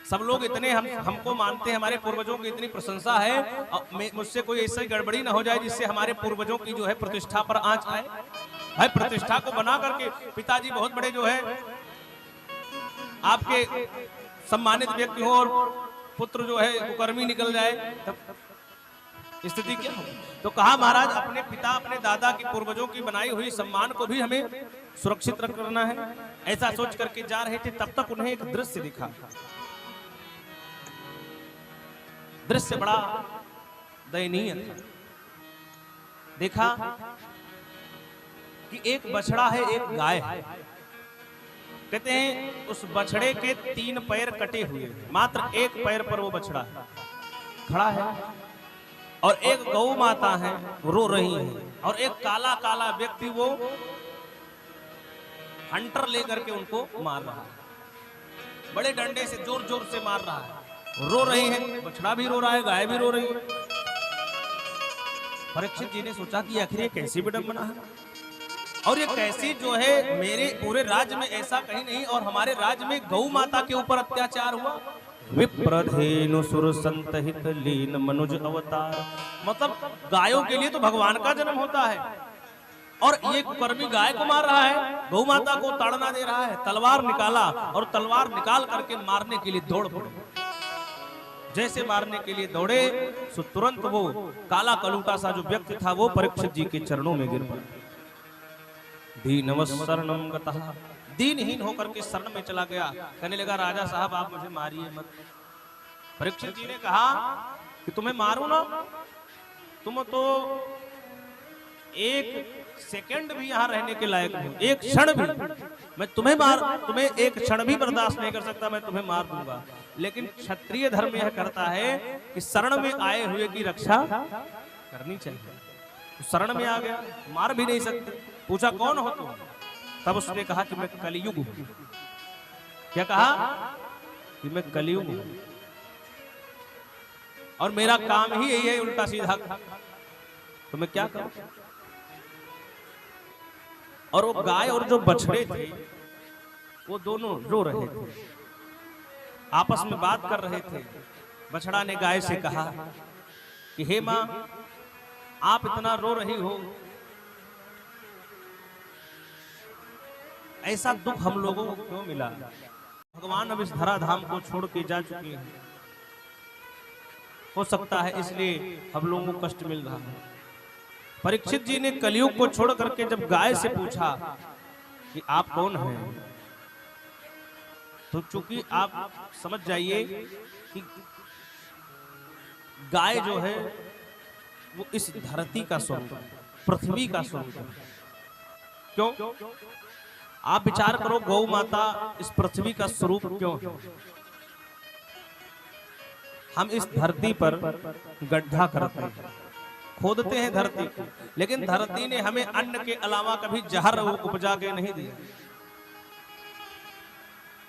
सब लोग इतने हमको मानते हैं, हमारे पूर्वजों की इतनी प्रशंसा है, और मुझसे कोई ऐसी गड़बड़ी ना हो जाए जिससे हमारे पूर्वजों की जो है प्रतिष्ठा पर आंच आए। है प्रतिष्ठा को बना करके पिताजी बहुत बड़े जो है आपके सम्मानित व्यक्ति हो और पुत्र जो है कुकर्मी निकल जाए, तब स्थिति क्या हो। तो कहा महाराज अपने पिता अपने दादा की पूर्वजों की बनाई हुई सम्मान को भी हमें सुरक्षित रखना है। ऐसा सोच करके जा रहे थे, तब तक उन्हें एक दृश्य दिखा। दृश्य बड़ा दयनीय था। देखा कि एक बछड़ा है, एक गाय है। कहते हैं उस बछड़े के 3 पैर कटे हुए, मात्र एक पैर पर वो बछड़ा खड़ा है, और एक गौ माता है रो रही है, और एक काला काला व्यक्ति वो हंटर लेकर के उनको मार रहा है, बड़े डंडे से जोर जोर से मार रहा है। रो रही है, बछड़ा भी रो रहा है, गाय भी रो रही है। परीक्षित जी ने सोचा कि आखिर ये कैसी विडंबना है, और ये कैसी जो है मेरे पूरे राज्य में ऐसा कहीं नहीं, और हमारे राज्य में गौ माता के ऊपर अत्याचार हुआ। विप्रधेनु सुर संतहित लीन मनुज अवतार, मतलब गायों के लिए तो भगवान का जन्म होता है, और ये कुकर्मी गाय को मार रहा है, गौ माता को ताड़ना दे रहा है। तलवार निकाला और तलवार निकाल करके मारने के लिए दौड़ पड़े। जैसे मारने के लिए दौड़े सो तुरंत वो काला कलूटा सा जो व्यक्ति था वो परीक्षित जी के चरणों में गिर पड़ा। दीनवशरणं गतः, दीनहीन होकर के शरण में चला गया। कहने लगा राजा साहब आप मुझे मारिए मत। परीक्षित जी ने कहा कि तुम्हें मारूं ना, तुम तो एक सेकंड भी यहाँ रहने के लायक नहीं, एक क्षण भी। मैं तुम्हें एक क्षण भी बर्दाश्त नहीं कर सकता, मैं तुम्हें मार दूंगा। लेकिन क्षत्रिय धर्म यह करता है कि शरण में आए हुए की रक्षा करनी चाहिए। शरण में आ गया, मार भी नहीं सकते। पूछा कौन हो तुम? तब उसने कहा कि मैं कलियुग हूं। क्या कहा? कि मैं कलियुग हूं और मेरा काम ही यही है उल्टा सीधा। तो मैं क्या करूं? और वो गाय और जो बछड़े थे वो दोनों रो रहे थे, आपस में बात कर रहे थे। बछड़ा ने गाय से कहा कि हे मां, आप इतना रो रही हो, ऐसा दुख हम लोगों को क्यों मिला? भगवान अब इस धराधाम को छोड़ के जा चुके हैं, हो सकता है इसलिए हम लोगों को कष्ट मिल रहा है। परीक्षित जी ने कलियुग को छोड़ करके जब गाय से पूछा कि आप कौन हैं, तो चूंकि आप समझ जाइए कि गाय जो है वो इस धरती का स्वरूप है, पृथ्वी का स्वरूप है। क्यों? आप विचार करो, गौ माता इस पृथ्वी का स्वरूप क्यों है? हम इस धरती पर गड्ढा करते हैं, खोदते हैं धरती को, लेकिन धरती ने हमें अन्न के अलावा कभी जहर उपजा के नहीं दिया।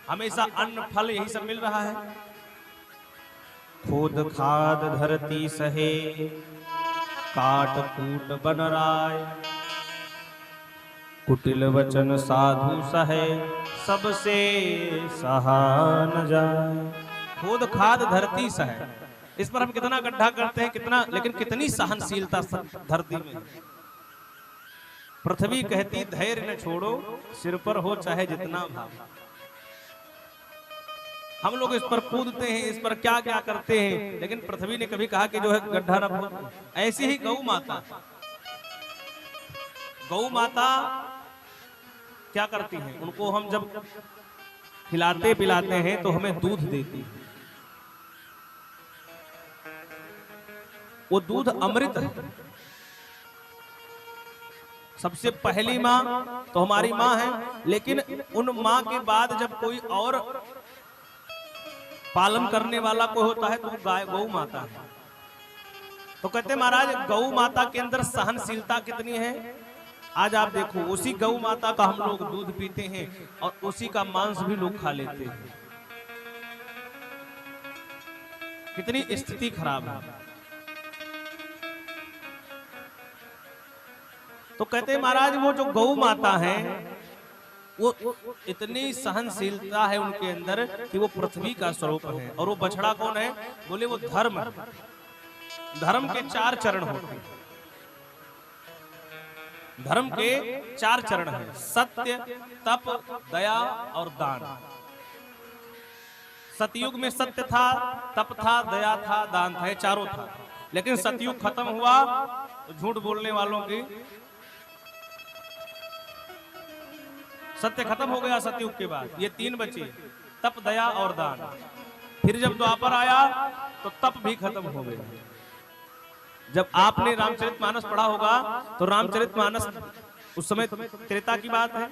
हमेशा अन्न फल यही सब मिल रहा है। खोद खाद धरती सहे, काट कूट बन राय, कुटिल वचन साधु सहे, सबसे सहा न जाए। खोद खाद धरती सहे, इस पर हम कितना गड्ढा करते हैं, कितना, लेकिन कितनी सहनशीलता धरती में। पृथ्वी कहती धैर्य न छोड़ो, सिर पर हो चाहे जितना भार। हम लोग इस पर कूदते हैं, इस पर क्या क्या करते हैं, लेकिन पृथ्वी ने कभी कहा कि जो है गड्ढा न खोदो। ऐसी ही गौ माता, गौ माता क्या करती हैं, उनको हम जब खिलाते पिलाते हैं तो हमें दूध देती है। वो दूध अमृत है। सबसे पहली माँ तो हमारी माँ है, लेकिन उन माँ के बाद जब कोई और पालन करने वाला कोई होता है तो वो गाय गौ माता है। तो कहते महाराज गौ माता के अंदर सहनशीलता कितनी है। आज आप देखो, उसी गौ माता का हम लोग दूध पीते हैं और उसी का मांस भी लोग खा लेते हैं। कितनी स्थिति खराब है। तो कहते महाराज वो जो गौ माता है वो इतनी सहनशीलता है उनके अंदर कि वो पृथ्वी का स्वरूप है। और वो बछड़ा कौन है, बोले वो धर्म। धर्म के 4 चरण होते हैं। धर्म के 4 चरण हैं, सत्य, तप, दया और दान। सतयुग में सत्य था, तप था, दया था, दान था, ये चारों था। लेकिन सतयुग खत्म हुआ तो झूठ बोलने वालों की, सत्य खत्म हो गया सतयुग के बाद। ये 3 बचे, तप, दया और दान। फिर जब द्वापर आया तो तप भी खत्म हो गया। जब आपने रामचरितमानस पढ़ा होगा तो रामचरितमानस उस समय त्रेता की बात है।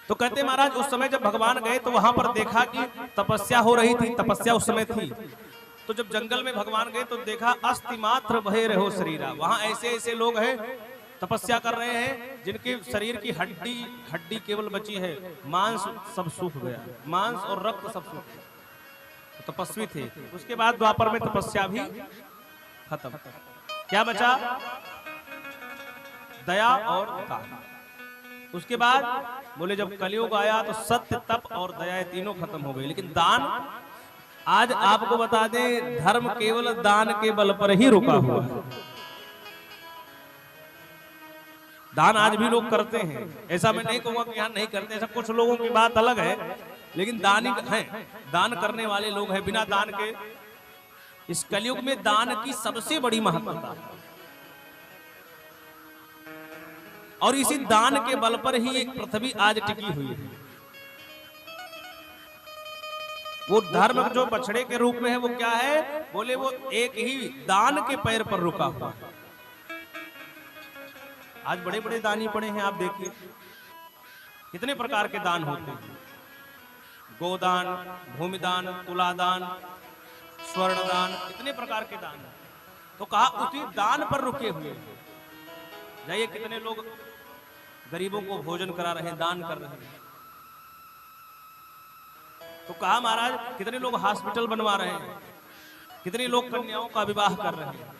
तो कहते महाराज उस समय जब भगवान गए तो वहां पर देखा कि तपस्या हो रही थी, तपस्या उस समय थी। तो जब जंगल में भगवान गए तो देखा अस्थि मात्र भय रहो शरीरा। वहां ऐसे ऐसे लोग हैं तपस्या कर रहे हैं जिनके शरीर की हड्डी केवल बची है, मांस सब सूख गया, मांस और रक्त सब सूख गया। तो तपस्वी थे। उसके बाद द्वापर में तपस्या भी खत्म। क्या बचा, दया और दान। उसके बाद बोले जब कलयुग आया तो सत्य, तप और दया तीनों खत्म हो गए। लेकिन दान, आज आपको बता दें, धर्म केवल दान के बल पर ही रुका हुआ है। दान आज भी लोग करते हैं, ऐसा मैं नहीं कहूंगा कि यहाँ नहीं करते, सब कुछ लोगों की बात अलग है, लेकिन दानी हैं, दान करने वाले लोग हैं। बिना दान के इस कलयुग में दान की सबसे बड़ी महत्वता है। और इसी दान के बल पर ही एक पृथ्वी आज टिकी हुई है। वो धर्म जो बछड़े के रूप में है वो क्या है, बोले वो एक ही दान के पैर पर रुका हुआ है। आज बड़े बड़े दानी पड़े हैं, आप देखिए कितने प्रकार के दान होते हैं। गोदान, भूमिदान, तुलादान, स्वर्णदान, इतने प्रकार के दान। तो कहा उसी दान पर रुके हुए हैं। जाइए कितने लोग गरीबों को भोजन करा रहे हैं, दान कर रहे हैं। तो कहा महाराज कितने लोग हॉस्पिटल बनवा रहे हैं, कितने लोग कन्याओं का विवाह कर रहे हैं।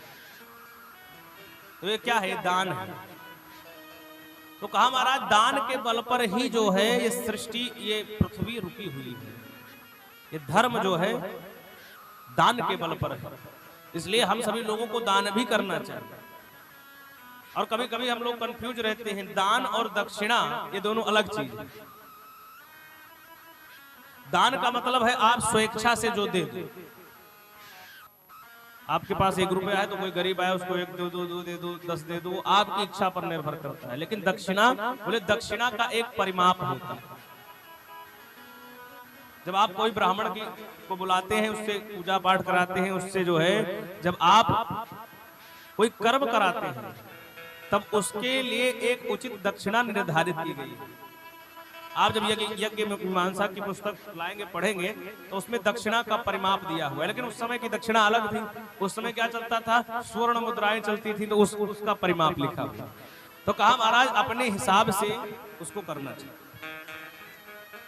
तो ये क्या है, दान है। तो कहा महाराज दान के बल पर ही जो है ये सृष्टि, ये पृथ्वी रुकी हुई है। ये धर्म जो है दान के बल पर है। इसलिए हम सभी लोगों को दान भी करना चाहिए। और कभी कभी हम लोग कंफ्यूज रहते हैं, दान और दक्षिणा ये दोनों अलग चीज है। दान का मतलब है आप स्वेच्छा से जो दे दो। आपके पास 1 रुपया है तो कोई गरीब आया उसको 1 दे दो, 2 दे दो, 10 दे दो, आपकी इच्छा पर निर्भर करता है। लेकिन दक्षिणा, बोले दक्षिणा का एक परिमाप होता है। जब आप कोई ब्राह्मण को बुलाते हैं, उससे पूजा पाठ कराते हैं, उससे जो है जब आप कोई कर्म कराते हैं तब उसके लिए एक उचित दक्षिणा निर्धारित की गई है। आप जब यज्ञ मीमांसा की पुस्तक लाएंगे पढ़ेंगे तो उसमें दक्षिणा का परिमाप दिया हुआ है, लेकिन उस समय की दक्षिणा अलग थी। उस समय क्या चलता था, स्वर्ण मुद्राएं चलती थी, तो उसका परिमाप लिखा हुआ। तो कहा महाराज अपने हिसाब से उसको करना चाहिए।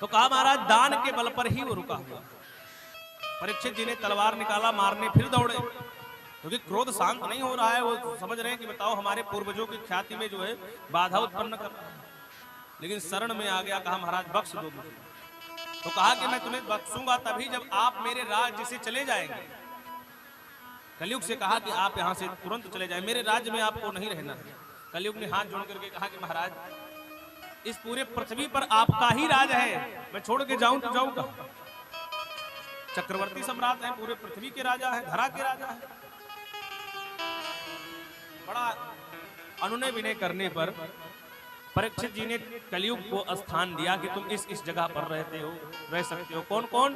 तो कहा महाराज दान के बल पर ही वो रुका हुआ। परीक्षित जी ने तलवार निकाला, मारने फिर दौड़े, क्योंकि क्रोध शांत नहीं हो रहा है। वो समझ रहे हैं कि बताओ हमारे पूर्वजों की ख्याति में जो है बाधा उत्पन्न कर रहा है। लेकिन शरण में आ गया, कहा महाराज बख्श दो मुझे। तो कहा कि मैं तुम्हें बख्शूंगा तभी जब आप मेरे राज्य से चले जाएंगे। कलयुग से कहा कि आप यहां से तुरंत चले जाएं, मेरे राज्य में आपको नहीं रहना है। कलयुग ने हाथ जोड़ करके कहा कि महाराज इस पूरे पृथ्वी पर आपका ही राज है, मैं छोड़ के जाऊं तो जाऊं कहां? चक्रवर्ती सम्राट हैं, पूरे पृथ्वी के राजा हैं, धरा के राजा हैं। बड़ा अनुनय विनय करने पर परीक्षित जी ने कलयुग को स्थान दिया कि तुम इस जगह पर रह सकते हो। कौन कौन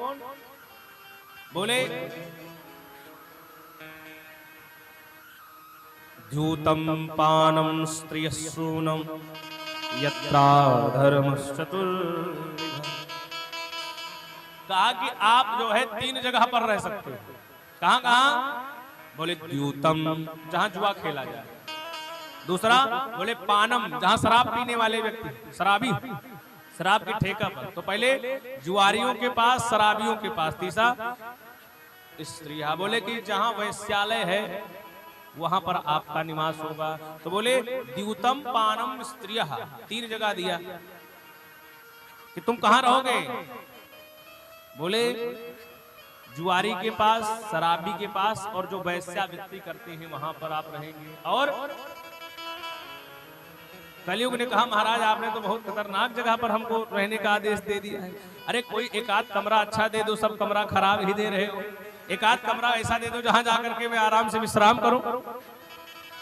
बोले? द्यूतम पानम स्त्रियसूनम यत्रा धर्मश्चतुर। कहा कि आप जो है 3 जगह पर रह सकते हो। कहां कहां? बोले द्यूतम, जहां जुआ खेला जाए। दूसरा बोले पानम, जहां शराब पीने वाले व्यक्ति, शराबी, शराब की ठेका पर। तो पहले जुआरियों के पास, शराबियों के पास। तीसरा स्त्रिया, बोले कि जहां वैश्यालय है वहां पर आपका निवास होगा। तो बोले द्यूतम पानम स्त्रिया, 3 जगह दिया कि तुम कहां रहोगे। बोले जुआरी के पास, शराबी के पास, और जो वैश्यावृत्ति करते हैं वहां पर आप रहेंगे। और कलयुग ने कहा महाराज आपने तो बहुत खतरनाक जगह पर हमको रहने का आदेश दे दिया है। अरे कोई एक आध कमरा अच्छा दे दो, सब कमरा खराब ही दे रहे हो। एक आध कमरा ऐसा दे दो जहां जाकर के मैं आराम से विश्राम करूं।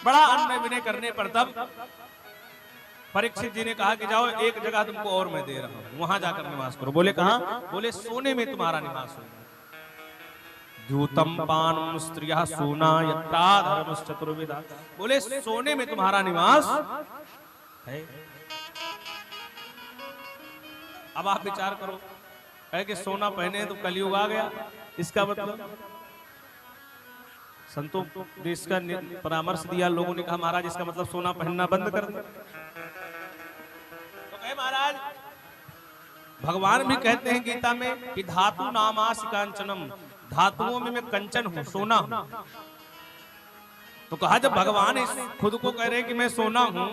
बड़ा अनुनय विनय करने पर तब परीक्षित जी ने कहा कि जाओ एक जगह तुमको और मैं दे रहा हूं, वहां जाकर निवास करो। बोले कहां? बोले सोने में तुम्हारा निवास होगा। द्यूतम पानम स्त्रिया सोना यत्रा धर्मश्चतुर्विधा। बोले सोने में तुम्हारा निवास है। अब आप विचार करो, कहे कि सोना पहने तो कलयुग आ गया, इसका मतलब संतों ने इसका परामर्श दिया। लोगों ने कहा महाराज इसका मतलब सोना पहनना बंद कर दो। तो कहे महाराज भगवान भी कहते हैं गीता में कि धातु नामासि कांचनम, धातुओं में मैं कंचन हूं, सोना हूं। तो कहा जब भगवान इस खुद को कह रहे कि मैं सोना हूं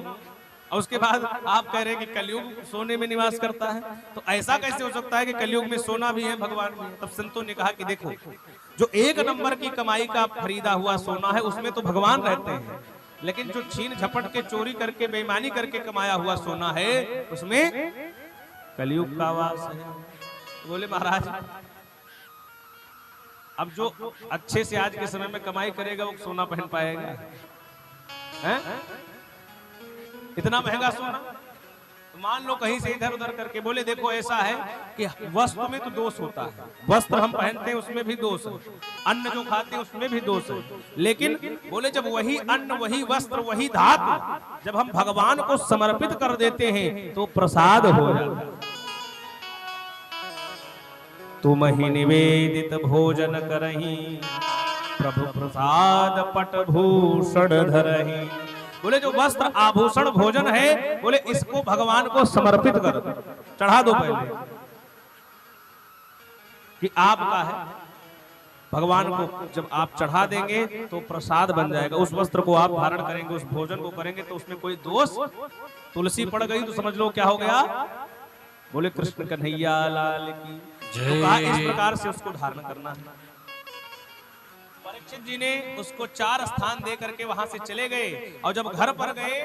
और उसके बाद आप कह रहे हैं कि कलयुग सोने में निवास करता है, तो ऐसा कैसे हो सकता है कि कलयुग में सोना भी है, भगवान भी है? तब संतों ने कहा कि देखो जो 1 नंबर की कमाई का खरीदा हुआ सोना है उसमें तो भगवान रहते हैं, लेकिन जो छीन झपट के चोरी करके बेईमानी करके कमाया हुआ सोना है उसमें कलयुग का वास है। बोले महाराज अब जो अच्छे से आज के समय में कमाई करेगा वो सोना पहन पाएगा? हैं? इतना महंगा सोना। तो मान लो कहीं से इधर उधर करके। बोले देखो ऐसा है कि वस्त्र में तो दोष होता है, वस्त्र हम पहनते हैं उसमें भी दोष है, अन्न जो खाते हैं उसमें भी दोष है, लेकिन बोले जब वही अन्न, वही वस्त्र, वही धातु जब हम भगवान को समर्पित कर देते हैं तो प्रसाद हो जाता है। तुम ही निवेदित भोजन करही, प्रभु प्रसाद पट भूषण धरही। बोले जो वस्त्र आभूषण भोजन है, बोले इसको भगवान को समर्पित कर, चढ़ा दो पहले कि आपका है। भगवान को जब आप चढ़ा देंगे तो प्रसाद बन जाएगा। उस वस्त्र को आप धारण करेंगे, उस भोजन को करेंगे तो उसमें कोई दोष, तुलसी पड़ गई तो समझ लो क्या हो गया। बोले कृष्ण कन्हैया लाल की। तो कहा इस प्रकार से उसको धारण करना है। परीक्षित जी ने उसको 4 स्थान दे करके वहां से चले गए, और जब घर पर गए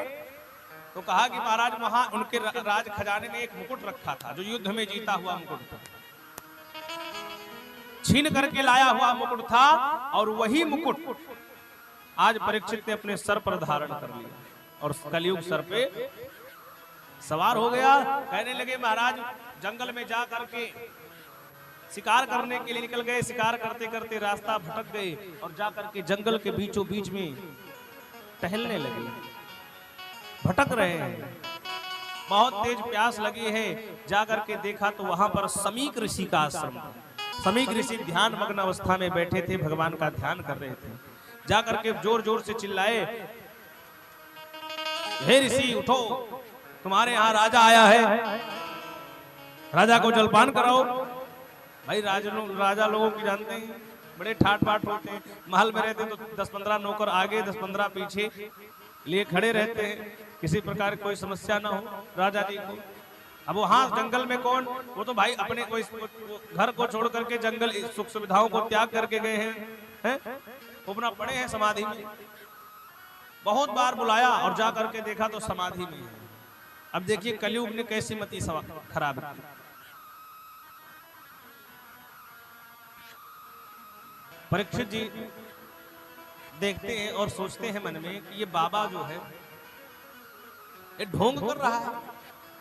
तो कहा कि महाराज वहां उनके राज खजाने में एक मुकुट रखा था, जो युद्ध में जीता हुआ मुकुट था, छीन करके लाया हुआ मुकुट था, और वही मुकुट आज परीक्षित ने अपने सर पर धारण कर लिया और कलयुग सर पे सवार हो गया। कहने लगे महाराज जंगल में जा करके शिकार करने के लिए निकल गए, शिकार करते करते रास्ता भटक गए और जाकर के जंगल के बीचों बीच में टहलने लगे, भटक रहे हैं। बहुत तेज प्यास लगी है, जाकर के देखा तो वहां पर समीक ऋषि का आश्रम था। समीक ऋषि ध्यान मग्न अवस्था में बैठे थे, भगवान का ध्यान कर रहे थे। जाकर के जोर जोर से चिल्लाए, हे ऋषि उठो, तुम्हारे यहाँ राजा आया है, राजा को जलपान कराओ। भाई राजा लोगों की जानते हैं, बड़े ठाट बाट होते हैं। महल में रहते तो 10-15 नौकर आगे 10-15 पीछे लिए खड़े रहते हैं, किसी प्रकार की कोई समस्या ना हो राजा जी को। अब वहां जंगल में कौन, वो तो भाई अपने कोई घर को छोड़ करके जंगल सुख सुविधाओं को त्याग करके गए हैं, अपना पड़े हैं समाधि में। बहुत बार बुलाया और जा करके देखा तो समाधि में है। अब देखिए कलयुग ने कैसी मति खराब की। परीक्षित जी देखते हैं और सोचते हैं मन में कि ये बाबा जो है ये ढोंग कर रहा है।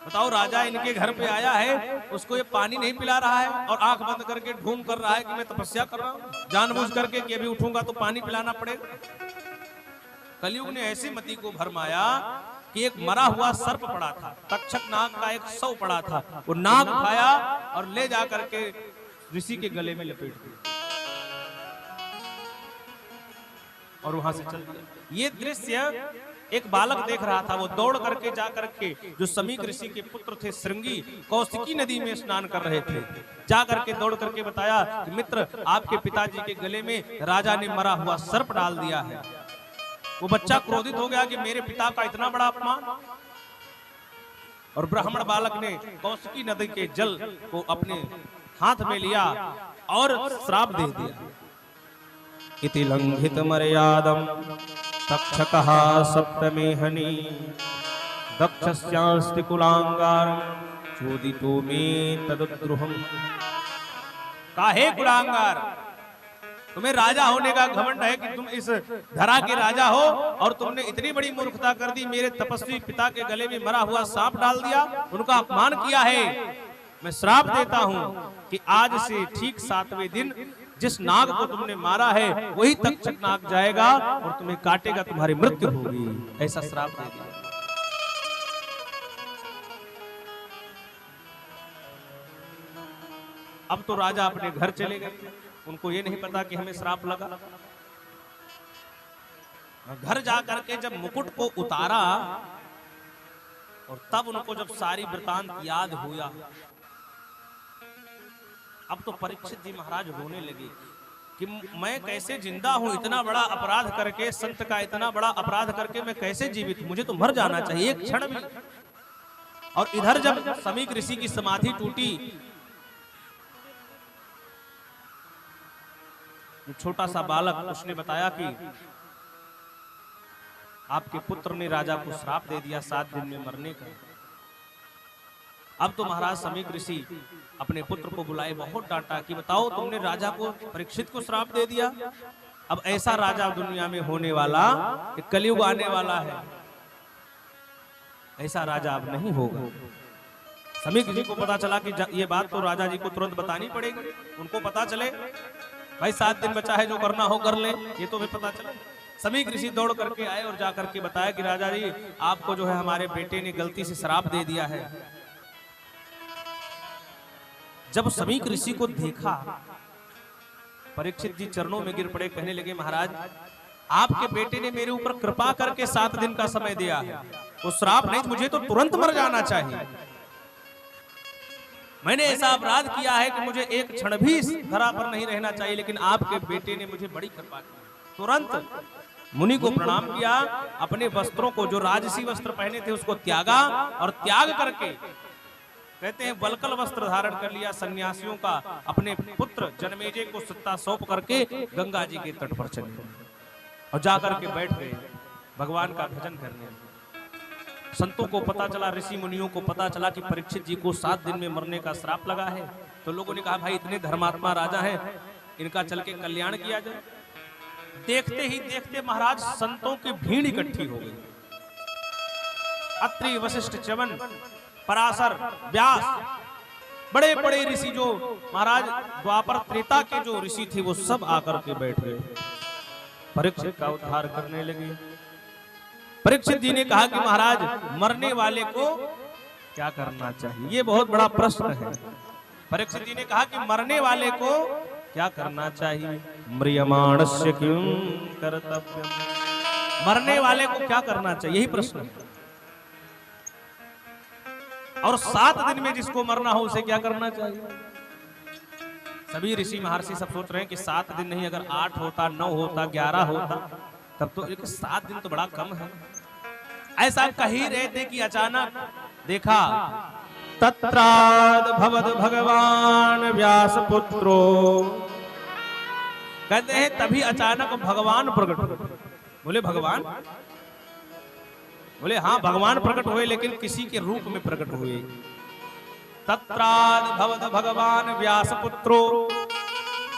बताओ, राजा इनके घर पे आया है, उसको ये पानी नहीं पिला रहा है और आंख बंद करके ढोंग कर रहा है कि मैं तपस्या कर रहा हूं, जानबूझ करके कि अभी उठूंगा तो पानी पिलाना पड़ेगा। कलयुग ने ऐसी मति को भरमाया कि एक मरा हुआ सर्प पड़ा था, तक्षक नाग का एक शव पड़ा था, वो नाग उठाया और ले जा करके ऋषि के गले में लपेट दिया और वहां से चल दिया। ये दृश्य एक बालक देख रहा था। वो दौड़ करके जा करके जो समीक ऋषि के पुत्र थे श्रृंगी, कौशिकी नदी में स्नान कर रहे थे, जा करके दौड़ करके बताया कि मित्र, आपके पिताजी के गले में राजा ने मरा हुआ सर्प डाल दिया है। वो बच्चा क्रोधित हो गया कि मेरे पिता का इतना बड़ा अपमान, और ब्राह्मण बालक ने कौशिकी नदी के जल को अपने हाथ में लिया और श्राप दे दिया। इति लंघित मर्यादम तक्षकः सप्तमेहनि दक्षस्यास्ति कुलांगारं चोदितो मे तदद्रुहम्। काहे कुलांगार, तुम्हें राजा होने का घमंड है कि तुम इस धरा के राजा हो, और तुमने इतनी बड़ी मूर्खता कर दी, मेरे तपस्वी पिता के गले में मरा हुआ सांप डाल दिया, उनका अपमान किया है। मैं श्राप देता हूं कि आज से ठीक 7वें दिन जिस नाग को तुमने मारा है वही तक्षक नाग जाएगा और तुम्हें काटेगा, तुम्हारी मृत्यु होगी। ऐसा श्राप दे दिया। अब तो राजा अपने घर चले गए, उनको ये नहीं पता कि हमें श्राप लगा। घर जाकर के जब मुकुट को उतारा और तब उनको जब सारी वृतांत याद हुआ, अब तो परीक्षित जी महाराज रोने लगे कि मैं कैसे जिंदा हूं, इतना बड़ा अपराध करके, संत का इतना बड़ा अपराध करके मैं कैसे जीवित, मुझे तो मर जाना चाहिए एक क्षण भी। और इधर जब समीक ऋषि की समाधि टूटी, छोटा सा बालक, उसने बताया कि आपके पुत्र ने राजा को श्राप दे दिया 7 दिन में मरने का। अब तो महाराज समीक ऋषि अपने पुत्र को बुलाए, बहुत डांटा कि बताओ, तुमने राजा को, परीक्षित को श्राप दे दिया। अब ऐसा राजा दुनिया में होने वाला, कलयुग आने वाला है, ऐसा राजा अब नहीं होगा। समीक जी को पता चला कि ये बात तो राजा जी को तुरंत बतानी पड़ेगी। उनको पता चले भाई 7 दिन बचा है, जो करना हो कर ले, ये तो भी पता चले। समीक ऋषि दौड़ करके आए और जाकर के बताया कि राजा जी, आपको जो है हमारे बेटे ने गलती से श्राप दे दिया है। जब समीक ऋषि को देखा, परीक्षित जी चरणों में गिर पड़े, कहने लगे महाराज, आपके बेटे ने मेरे ऊपर कृपा करके 7 दिन का समय दिया है, वो श्राप नहीं, मुझे तो तुरंत मर जाना चाहिए। मैंने ऐसा अपराध किया है कि मुझे एक क्षण भी इस धरा पर नहीं रहना चाहिए, लेकिन आपके बेटे ने मुझे बड़ी कृपा की। तुरंत मुनि को प्रणाम किया, अपने वस्त्रों को, जो राजसी वस्त्र पहने थे उसको त्यागा, और त्याग करके कहते हैं वल्कल वस्त्र धारण कर लिया सन्यासियों का, अपने पुत्र जनमेजय को सत्ता सौंप करके गंगा जी के तट पर चले और जाकर के बैठ गए भगवान का भजन करने। संतों को पता चला, ऋषि मुनियों को पता चला कि परीक्षित जी को 7 दिन में मरने का श्राप लगा है, तो लोगों ने कहा भाई इतने धर्मात्मा राजा हैं, इनका चल के कल्याण किया जाए। देखते ही देखते महाराज संतों की भीड़ इकट्ठी हो गई। अत्रि, वशिष्ठ, च्यवन, पराशर, व्यास, बड़े बड़े ऋषि जो महाराज द्वापर त्रेता के जो ऋषि थे वो सब आकर के बैठ गए, परीक्षित का उद्धार करने लगे। परीक्षित जी ने कहा कि महाराज, मरने वाले को क्या करना चाहिए? ये बहुत बड़ा प्रश्न है। परीक्षित जी ने कहा कि मरने वाले को क्या करना चाहिए? म्रियमाणस्य किं कर्तव्यम्, मरने वाले को क्या करना चाहिए, यही प्रश्न है। और 7 दिन में जिसको मरना हो उसे क्या करना चाहिए? सभी ऋषि महर्षि सब सोच रहे हैं कि 7 दिन नहीं, अगर 8 होता, 9 होता, 11 होता तब तो, 7 दिन तो बड़ा कम है। ऐसा कह ही रहे थे कि अचानक देखा तत्राद भवद भगवान व्यास पुत्रो, कहते हैं तभी अचानक भगवान प्रकट हुए। बोले भगवान? बोले हाँ भगवान प्रकट हुए, लेकिन किसी के रूप में प्रकट हुए। तत्राद भवद भगवान व्यास पुत्रो,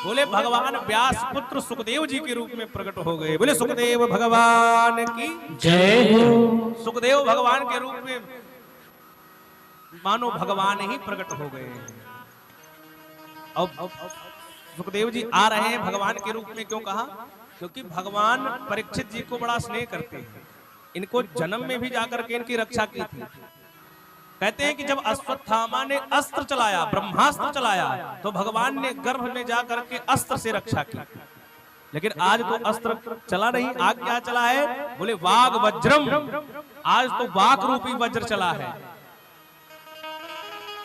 बोले भगवान व्यास पुत्र सुखदेव जी के रूप में प्रकट हो गए। बोले सुखदेव भगवान की जय हो। सुखदेव भगवान के रूप में मानो भगवान ही प्रकट हो गए। अब सुखदेव जी आ रहे हैं भगवान के रूप में, क्यों कहा? क्योंकि भगवान परीक्षित जी को बड़ा स्नेह करते हैं। इनको जन्म में भी जाकर के इनकी रक्षा की थी। कहते हैं कि जब अश्वत्थामा ने अस्त्र चलाया, ब्रह्मास्त्र चलाया, तो भगवान ने गर्भ में जाकर के अस्त्र से रक्षा की। लेकिन आज तो अस्त्र चला नहीं, आज क्या चला है? बोले वाग वज्रम, आज तो वाक रूपी वज्र चला है।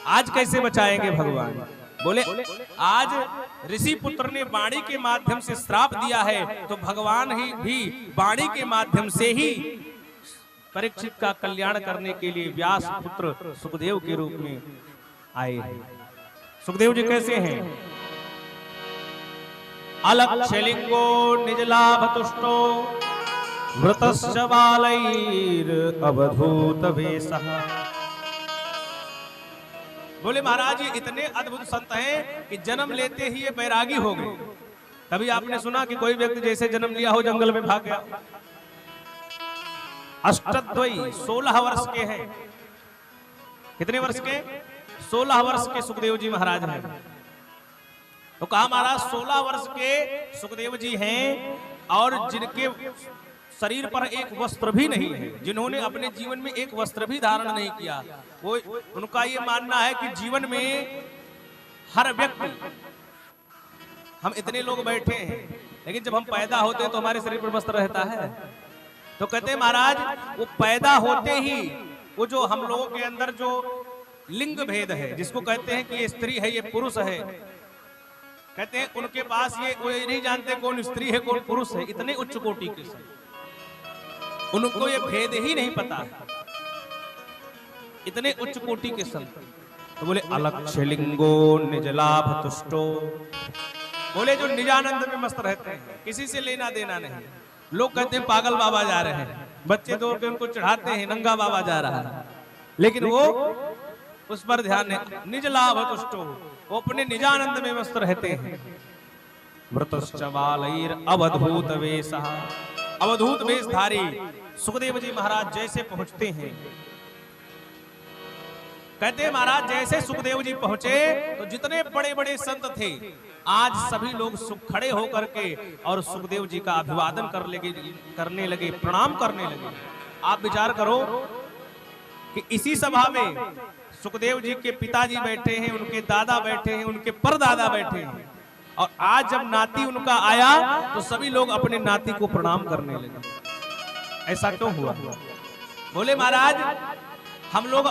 आज कैसे बचाएंगे भगवान? बोले आज ऋषि पुत्र ने वाणी के माध्यम से श्राप दिया है, तो भगवान ही भी वाणी के माध्यम से ही परीक्षित का कल्याण करने के लिए व्यास पुत्र सुखदेव के रूप में आए हैं। सुखदेव जी कैसे हैं? अलक्षलिंगो निजलाभ तुष्टो वृतश्च बालैर अवधूत वेशः। बोले महाराज ये इतने अद्भुत संत हैं कि जन्म लेते ही ये बैरागी हो गए। कभी आपने सुना कि कोई व्यक्ति जैसे जन्म लिया हो जंगल में भाग गया? अष्टद्वयी 16 वर्ष के हैं। कितने वर्ष के? 16 वर्ष के सुखदेव जी महाराज हैं। तो कहा महाराज 16 वर्ष के सुखदेव जी हैं और जिनके शरीर पर एक वस्त्र भी नहीं है, जिन्होंने अपने जीवन में एक वस्त्र भी धारण नहीं किया। वो उनका ये मानना है कि जीवन में हर व्यक्ति, हम इतने लोग बैठे हैं लेकिन जब हम पैदा होते हैं तो हमारे शरीर पर वस्त्र रहता है। तो कहते हैं महाराज वो पैदा होते ही वो जो हम लोगों के अंदर जो लिंग भेद है, जिसको कहते हैं कि ये स्त्री है ये पुरुष है, कहते हैं उनके पास ये नहीं जानते कौन स्त्री है कौन पुरुष है। इतने उच्च कोटि के संत, उनको ये भेद ही नहीं पता, इतने उच्च कोटि के संत। तो बोले अलक्षलिंगो निजलाभ तुष्टो, बोले जो निजानंद में मस्त रहते हैं, किसी से लेना देना नहीं। लोग कहते हैं पागल बाबा जा रहे हैं, बच्चे दौड़ के उनको चढ़ाते हैं नंगा बाबा जा रहा है, लेकिन वो उस पर ध्यान नहीं। निजलाभ तुष्टो, वो अपने निजानंद में मस्त रहते हैं। मृतश्च बालैर अवधूत वेशः, अवधूत वेशधारी सुखदेव जी महाराज जैसे पहुंचते हैं, कहते हैं महाराज जैसे सुखदेव जी पहुंचे तो जितने बड़े बड़े संत थे आज सभी लोग खड़े होकर के और सुखदेव जी का अभिवादन करने लगे, प्रणाम करने लगे। आप विचार करो कि इसी सभा में सुखदेव जी के पिताजी बैठे हैं, उनके दादा बैठे हैं, उनके परदादा बैठे हैं, और आज जब नाती उनका आया तो सभी लोग अपने नाती को प्रणाम करने लगे। ऐसा क्यों हुआ? बोले महाराज हम लोग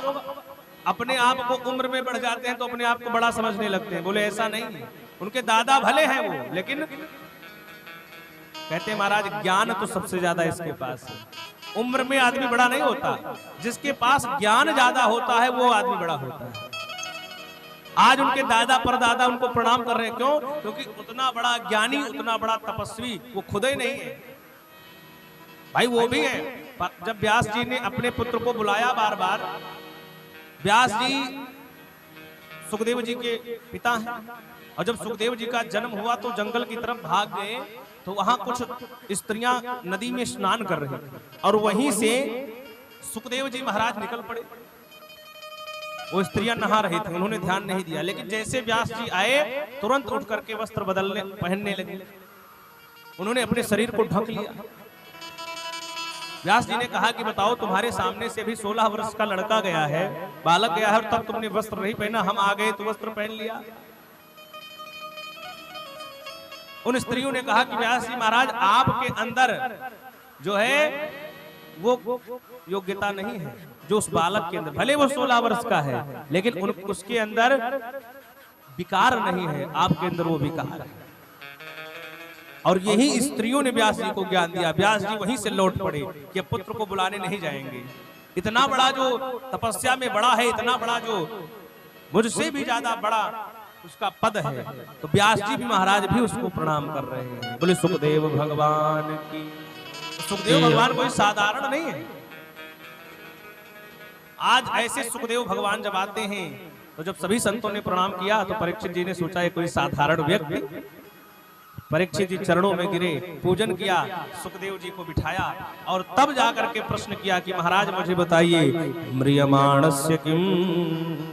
अपने आप को उम्र में बढ़ जाते हैं तो अपने आप को बड़ा समझने लगते हैं। बोले ऐसा नहीं, उनके दादा भले हैं वो, लेकिन कहते हैं महाराज ज्ञान तो सबसे ज्यादा इसके पास है। उम्र में आदमी बड़ा नहीं होता, जिसके पास ज्ञान ज्यादा होता है वो आदमी बड़ा होता है। आज उनके दादा परदादा उनको प्रणाम कर रहे हैं, क्यों? क्योंकि उतना बड़ा ज्ञानी, उतना बड़ा तपस्वी वो खुद ही नहीं है भाई, वो भी है। जब व्यास जी ने अपने पुत्र को बुलाया बार बार, व्यास जी सुखदेव जी के पिता हैं, और जब सुखदेव जी का जन्म हुआ तो जंगल की तरफ भाग गए, तो वहां कुछ स्त्रियां नदी में स्नान कर रही थी, और वहीं से सुखदेव जी महाराज निकल पड़े। वो स्त्रियां नहा रही थी, उन्होंने ध्यान नहीं दिया, लेकिन जैसे व्यास जी आए तुरंत उठ करके वस्त्र पहनने लगे। उन्होंने अपने शरीर को ढक लिया। व्यास जी ने कहा कि बताओ तुम्हारे सामने से भी 16 वर्ष का लड़का गया है, बालक गया है, और तब तुमने वस्त्र नहीं पहना, हम आ गए तो वस्त्र पहन लिया। उन स्त्रियों ने कहा कि व्यास जी महाराज आपके अंदर जो है वो योग्यता नहीं है जो उस बालक के अंदर, भले वो 16 वर्ष का है लेकिन उसके अंदर विकार नहीं है, आपके अंदर वो विकार है। और यही स्त्रियों ने व्यास जी को ज्ञान दिया। व्यास जी वहीं से लौट पड़े कि पुत्र को बुलाने नहीं जाएंगे। इतना बड़ा जो तपस्या में बड़ा है, इतना बड़ा जो मुझसे भी ज्यादा बड़ा उसका पद है, तो व्यास जी भी महाराज भी उसको प्रणाम कर रहे हैं। बोले सुखदेव भगवान की। सुखदेव भगवान कोई साधारण नहीं है। आज ऐसे सुखदेव भगवान जब आते हैं तो जब सभी संतों ने प्रणाम किया तो परीक्षित जी ने सोचा है कोई साधारण व्यक्ति। परीक्षित जी चरणों में गिरे, पूजन किया, सुखदेव जी को बिठाया और तब जाकर के प्रश्न किया कि महाराज मुझे बताइए, म्रियमाणस्य किम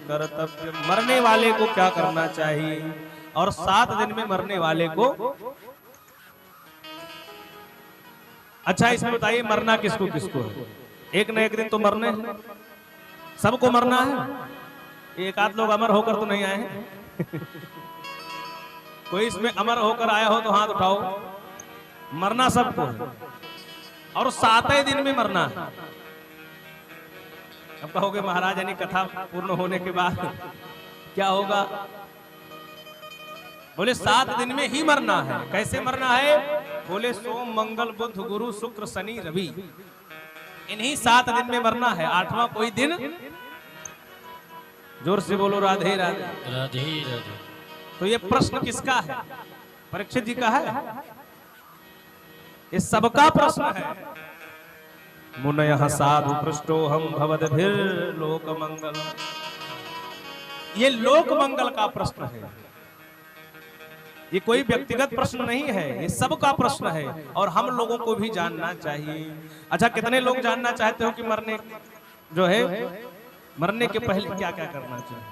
कर्तव्यम, मरने वाले को क्या करना चाहिए, और 7 दिन में मरने वाले को। अच्छा इसमें बताइए मरना किसको किसको है? एक न एक दिन तो मरने हैं, सबको मरना है। एक आध लोग अमर होकर तो नहीं आए हैं। कोई इसमें अमर होकर आया हो तो हाथ उठाओ। मरना सबको है और 7 दिन में मरना है। अब कहोगे महाराज यानी कथा पूर्ण होने के बाद क्या होगा? बोले 7 दिन में ही मरना है। कैसे मरना है? बोले सोम मंगल बुध गुरु शुक्र शनि रवि, इन्हीं 7 दिन में मरना है। 8वां कोई दिन, जोर से बोलो राधे राधे राधे राधे। तो ये प्रश्न किसका है? परीक्षित जी का है? ये सबका प्रश्न है। मुनयः साधु पृष्ठो हम भवद्भिर लोक मंगल, ये लोक मंगल का प्रश्न है। ये कोई व्यक्तिगत प्रश्न नहीं है, ये सबका प्रश्न है और हम लोगों को भी जानना चाहिए। अच्छा कितने लोग जानना चाहते हो कि मरने जो है मरने के पहले क्या क्या करना चाहिए?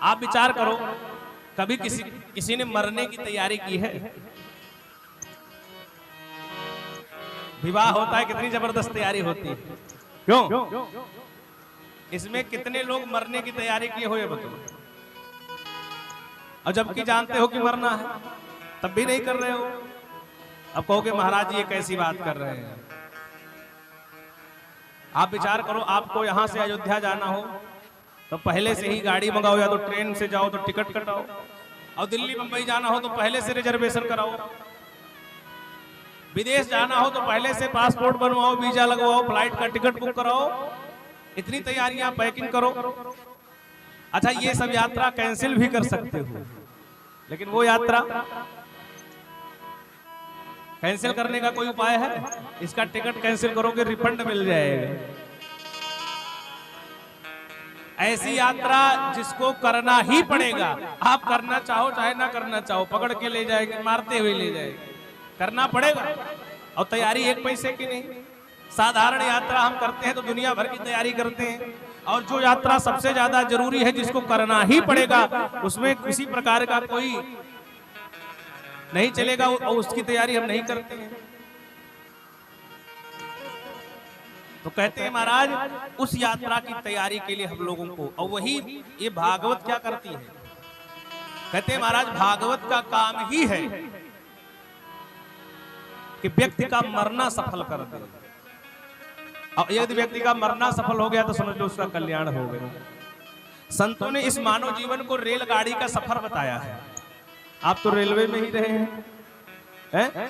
आप विचार करो, कभी किसी ने मरने की तैयारी की है? विवाह होता है, कितनी जबरदस्त तैयारी होती है, क्यों? इसमें कितने लोग मरने की तैयारी किए हो ये बताओ? और जबकि जानते हो कि मरना है तब भी नहीं कर रहे हो। अब कहोगे महाराज ये कैसी बात कर रहे हैं? आप विचार करो, आपको यहां से अयोध्या जाना हो तो पहले से ही गाड़ी मंगाओ, या तो ट्रेन से जाओ तो टिकट कटाओ, और दिल्ली मुंबई जाना हो तो पहले से रिजर्वेशन कराओ, विदेश जाना हो तो पहले से पासपोर्ट बनवाओ, वीजा लगवाओ, फ्लाइट का टिकट बुक कराओ, इतनी तैयारियां, पैकिंग करो। अच्छा ये सब यात्रा कैंसिल भी कर सकते हो, लेकिन वो यात्रा कैंसिल करने का कोई उपाय है? इसका टिकट कैंसिल करोगे रिफंड मिल जाएगा। ऐसी यात्रा जिसको करना ही पड़ेगा, आप करना चाहो चाहे ना करना चाहो, पकड़ के ले जाएंगे, मारते हुए ले जाएंगे, करना पड़ेगा। और तैयारी 1 पैसे की नहीं। साधारण यात्रा हम करते हैं तो दुनिया भर की तैयारी करते हैं, और जो यात्रा सबसे ज्यादा जरूरी है जिसको करना ही पड़ेगा उसमें किसी प्रकार का कोई नहीं चलेगा और उसकी तैयारी हम नहीं करते हैं। तो कहते हैं महाराज उस यात्रा की तैयारी के लिए हम लोगों को, और वही ये भागवत क्या करती है? कहते हैं महाराज भागवत का काम ही है कि व्यक्ति का मरना सफल कर दे, और यदि व्यक्ति का मरना सफल हो गया तो समझ लो उसका कल्याण हो गया। संतों ने इस मानव जीवन को रेलगाड़ी का सफर बताया है। आप तो रेलवे में ही रहे हैं, हैं?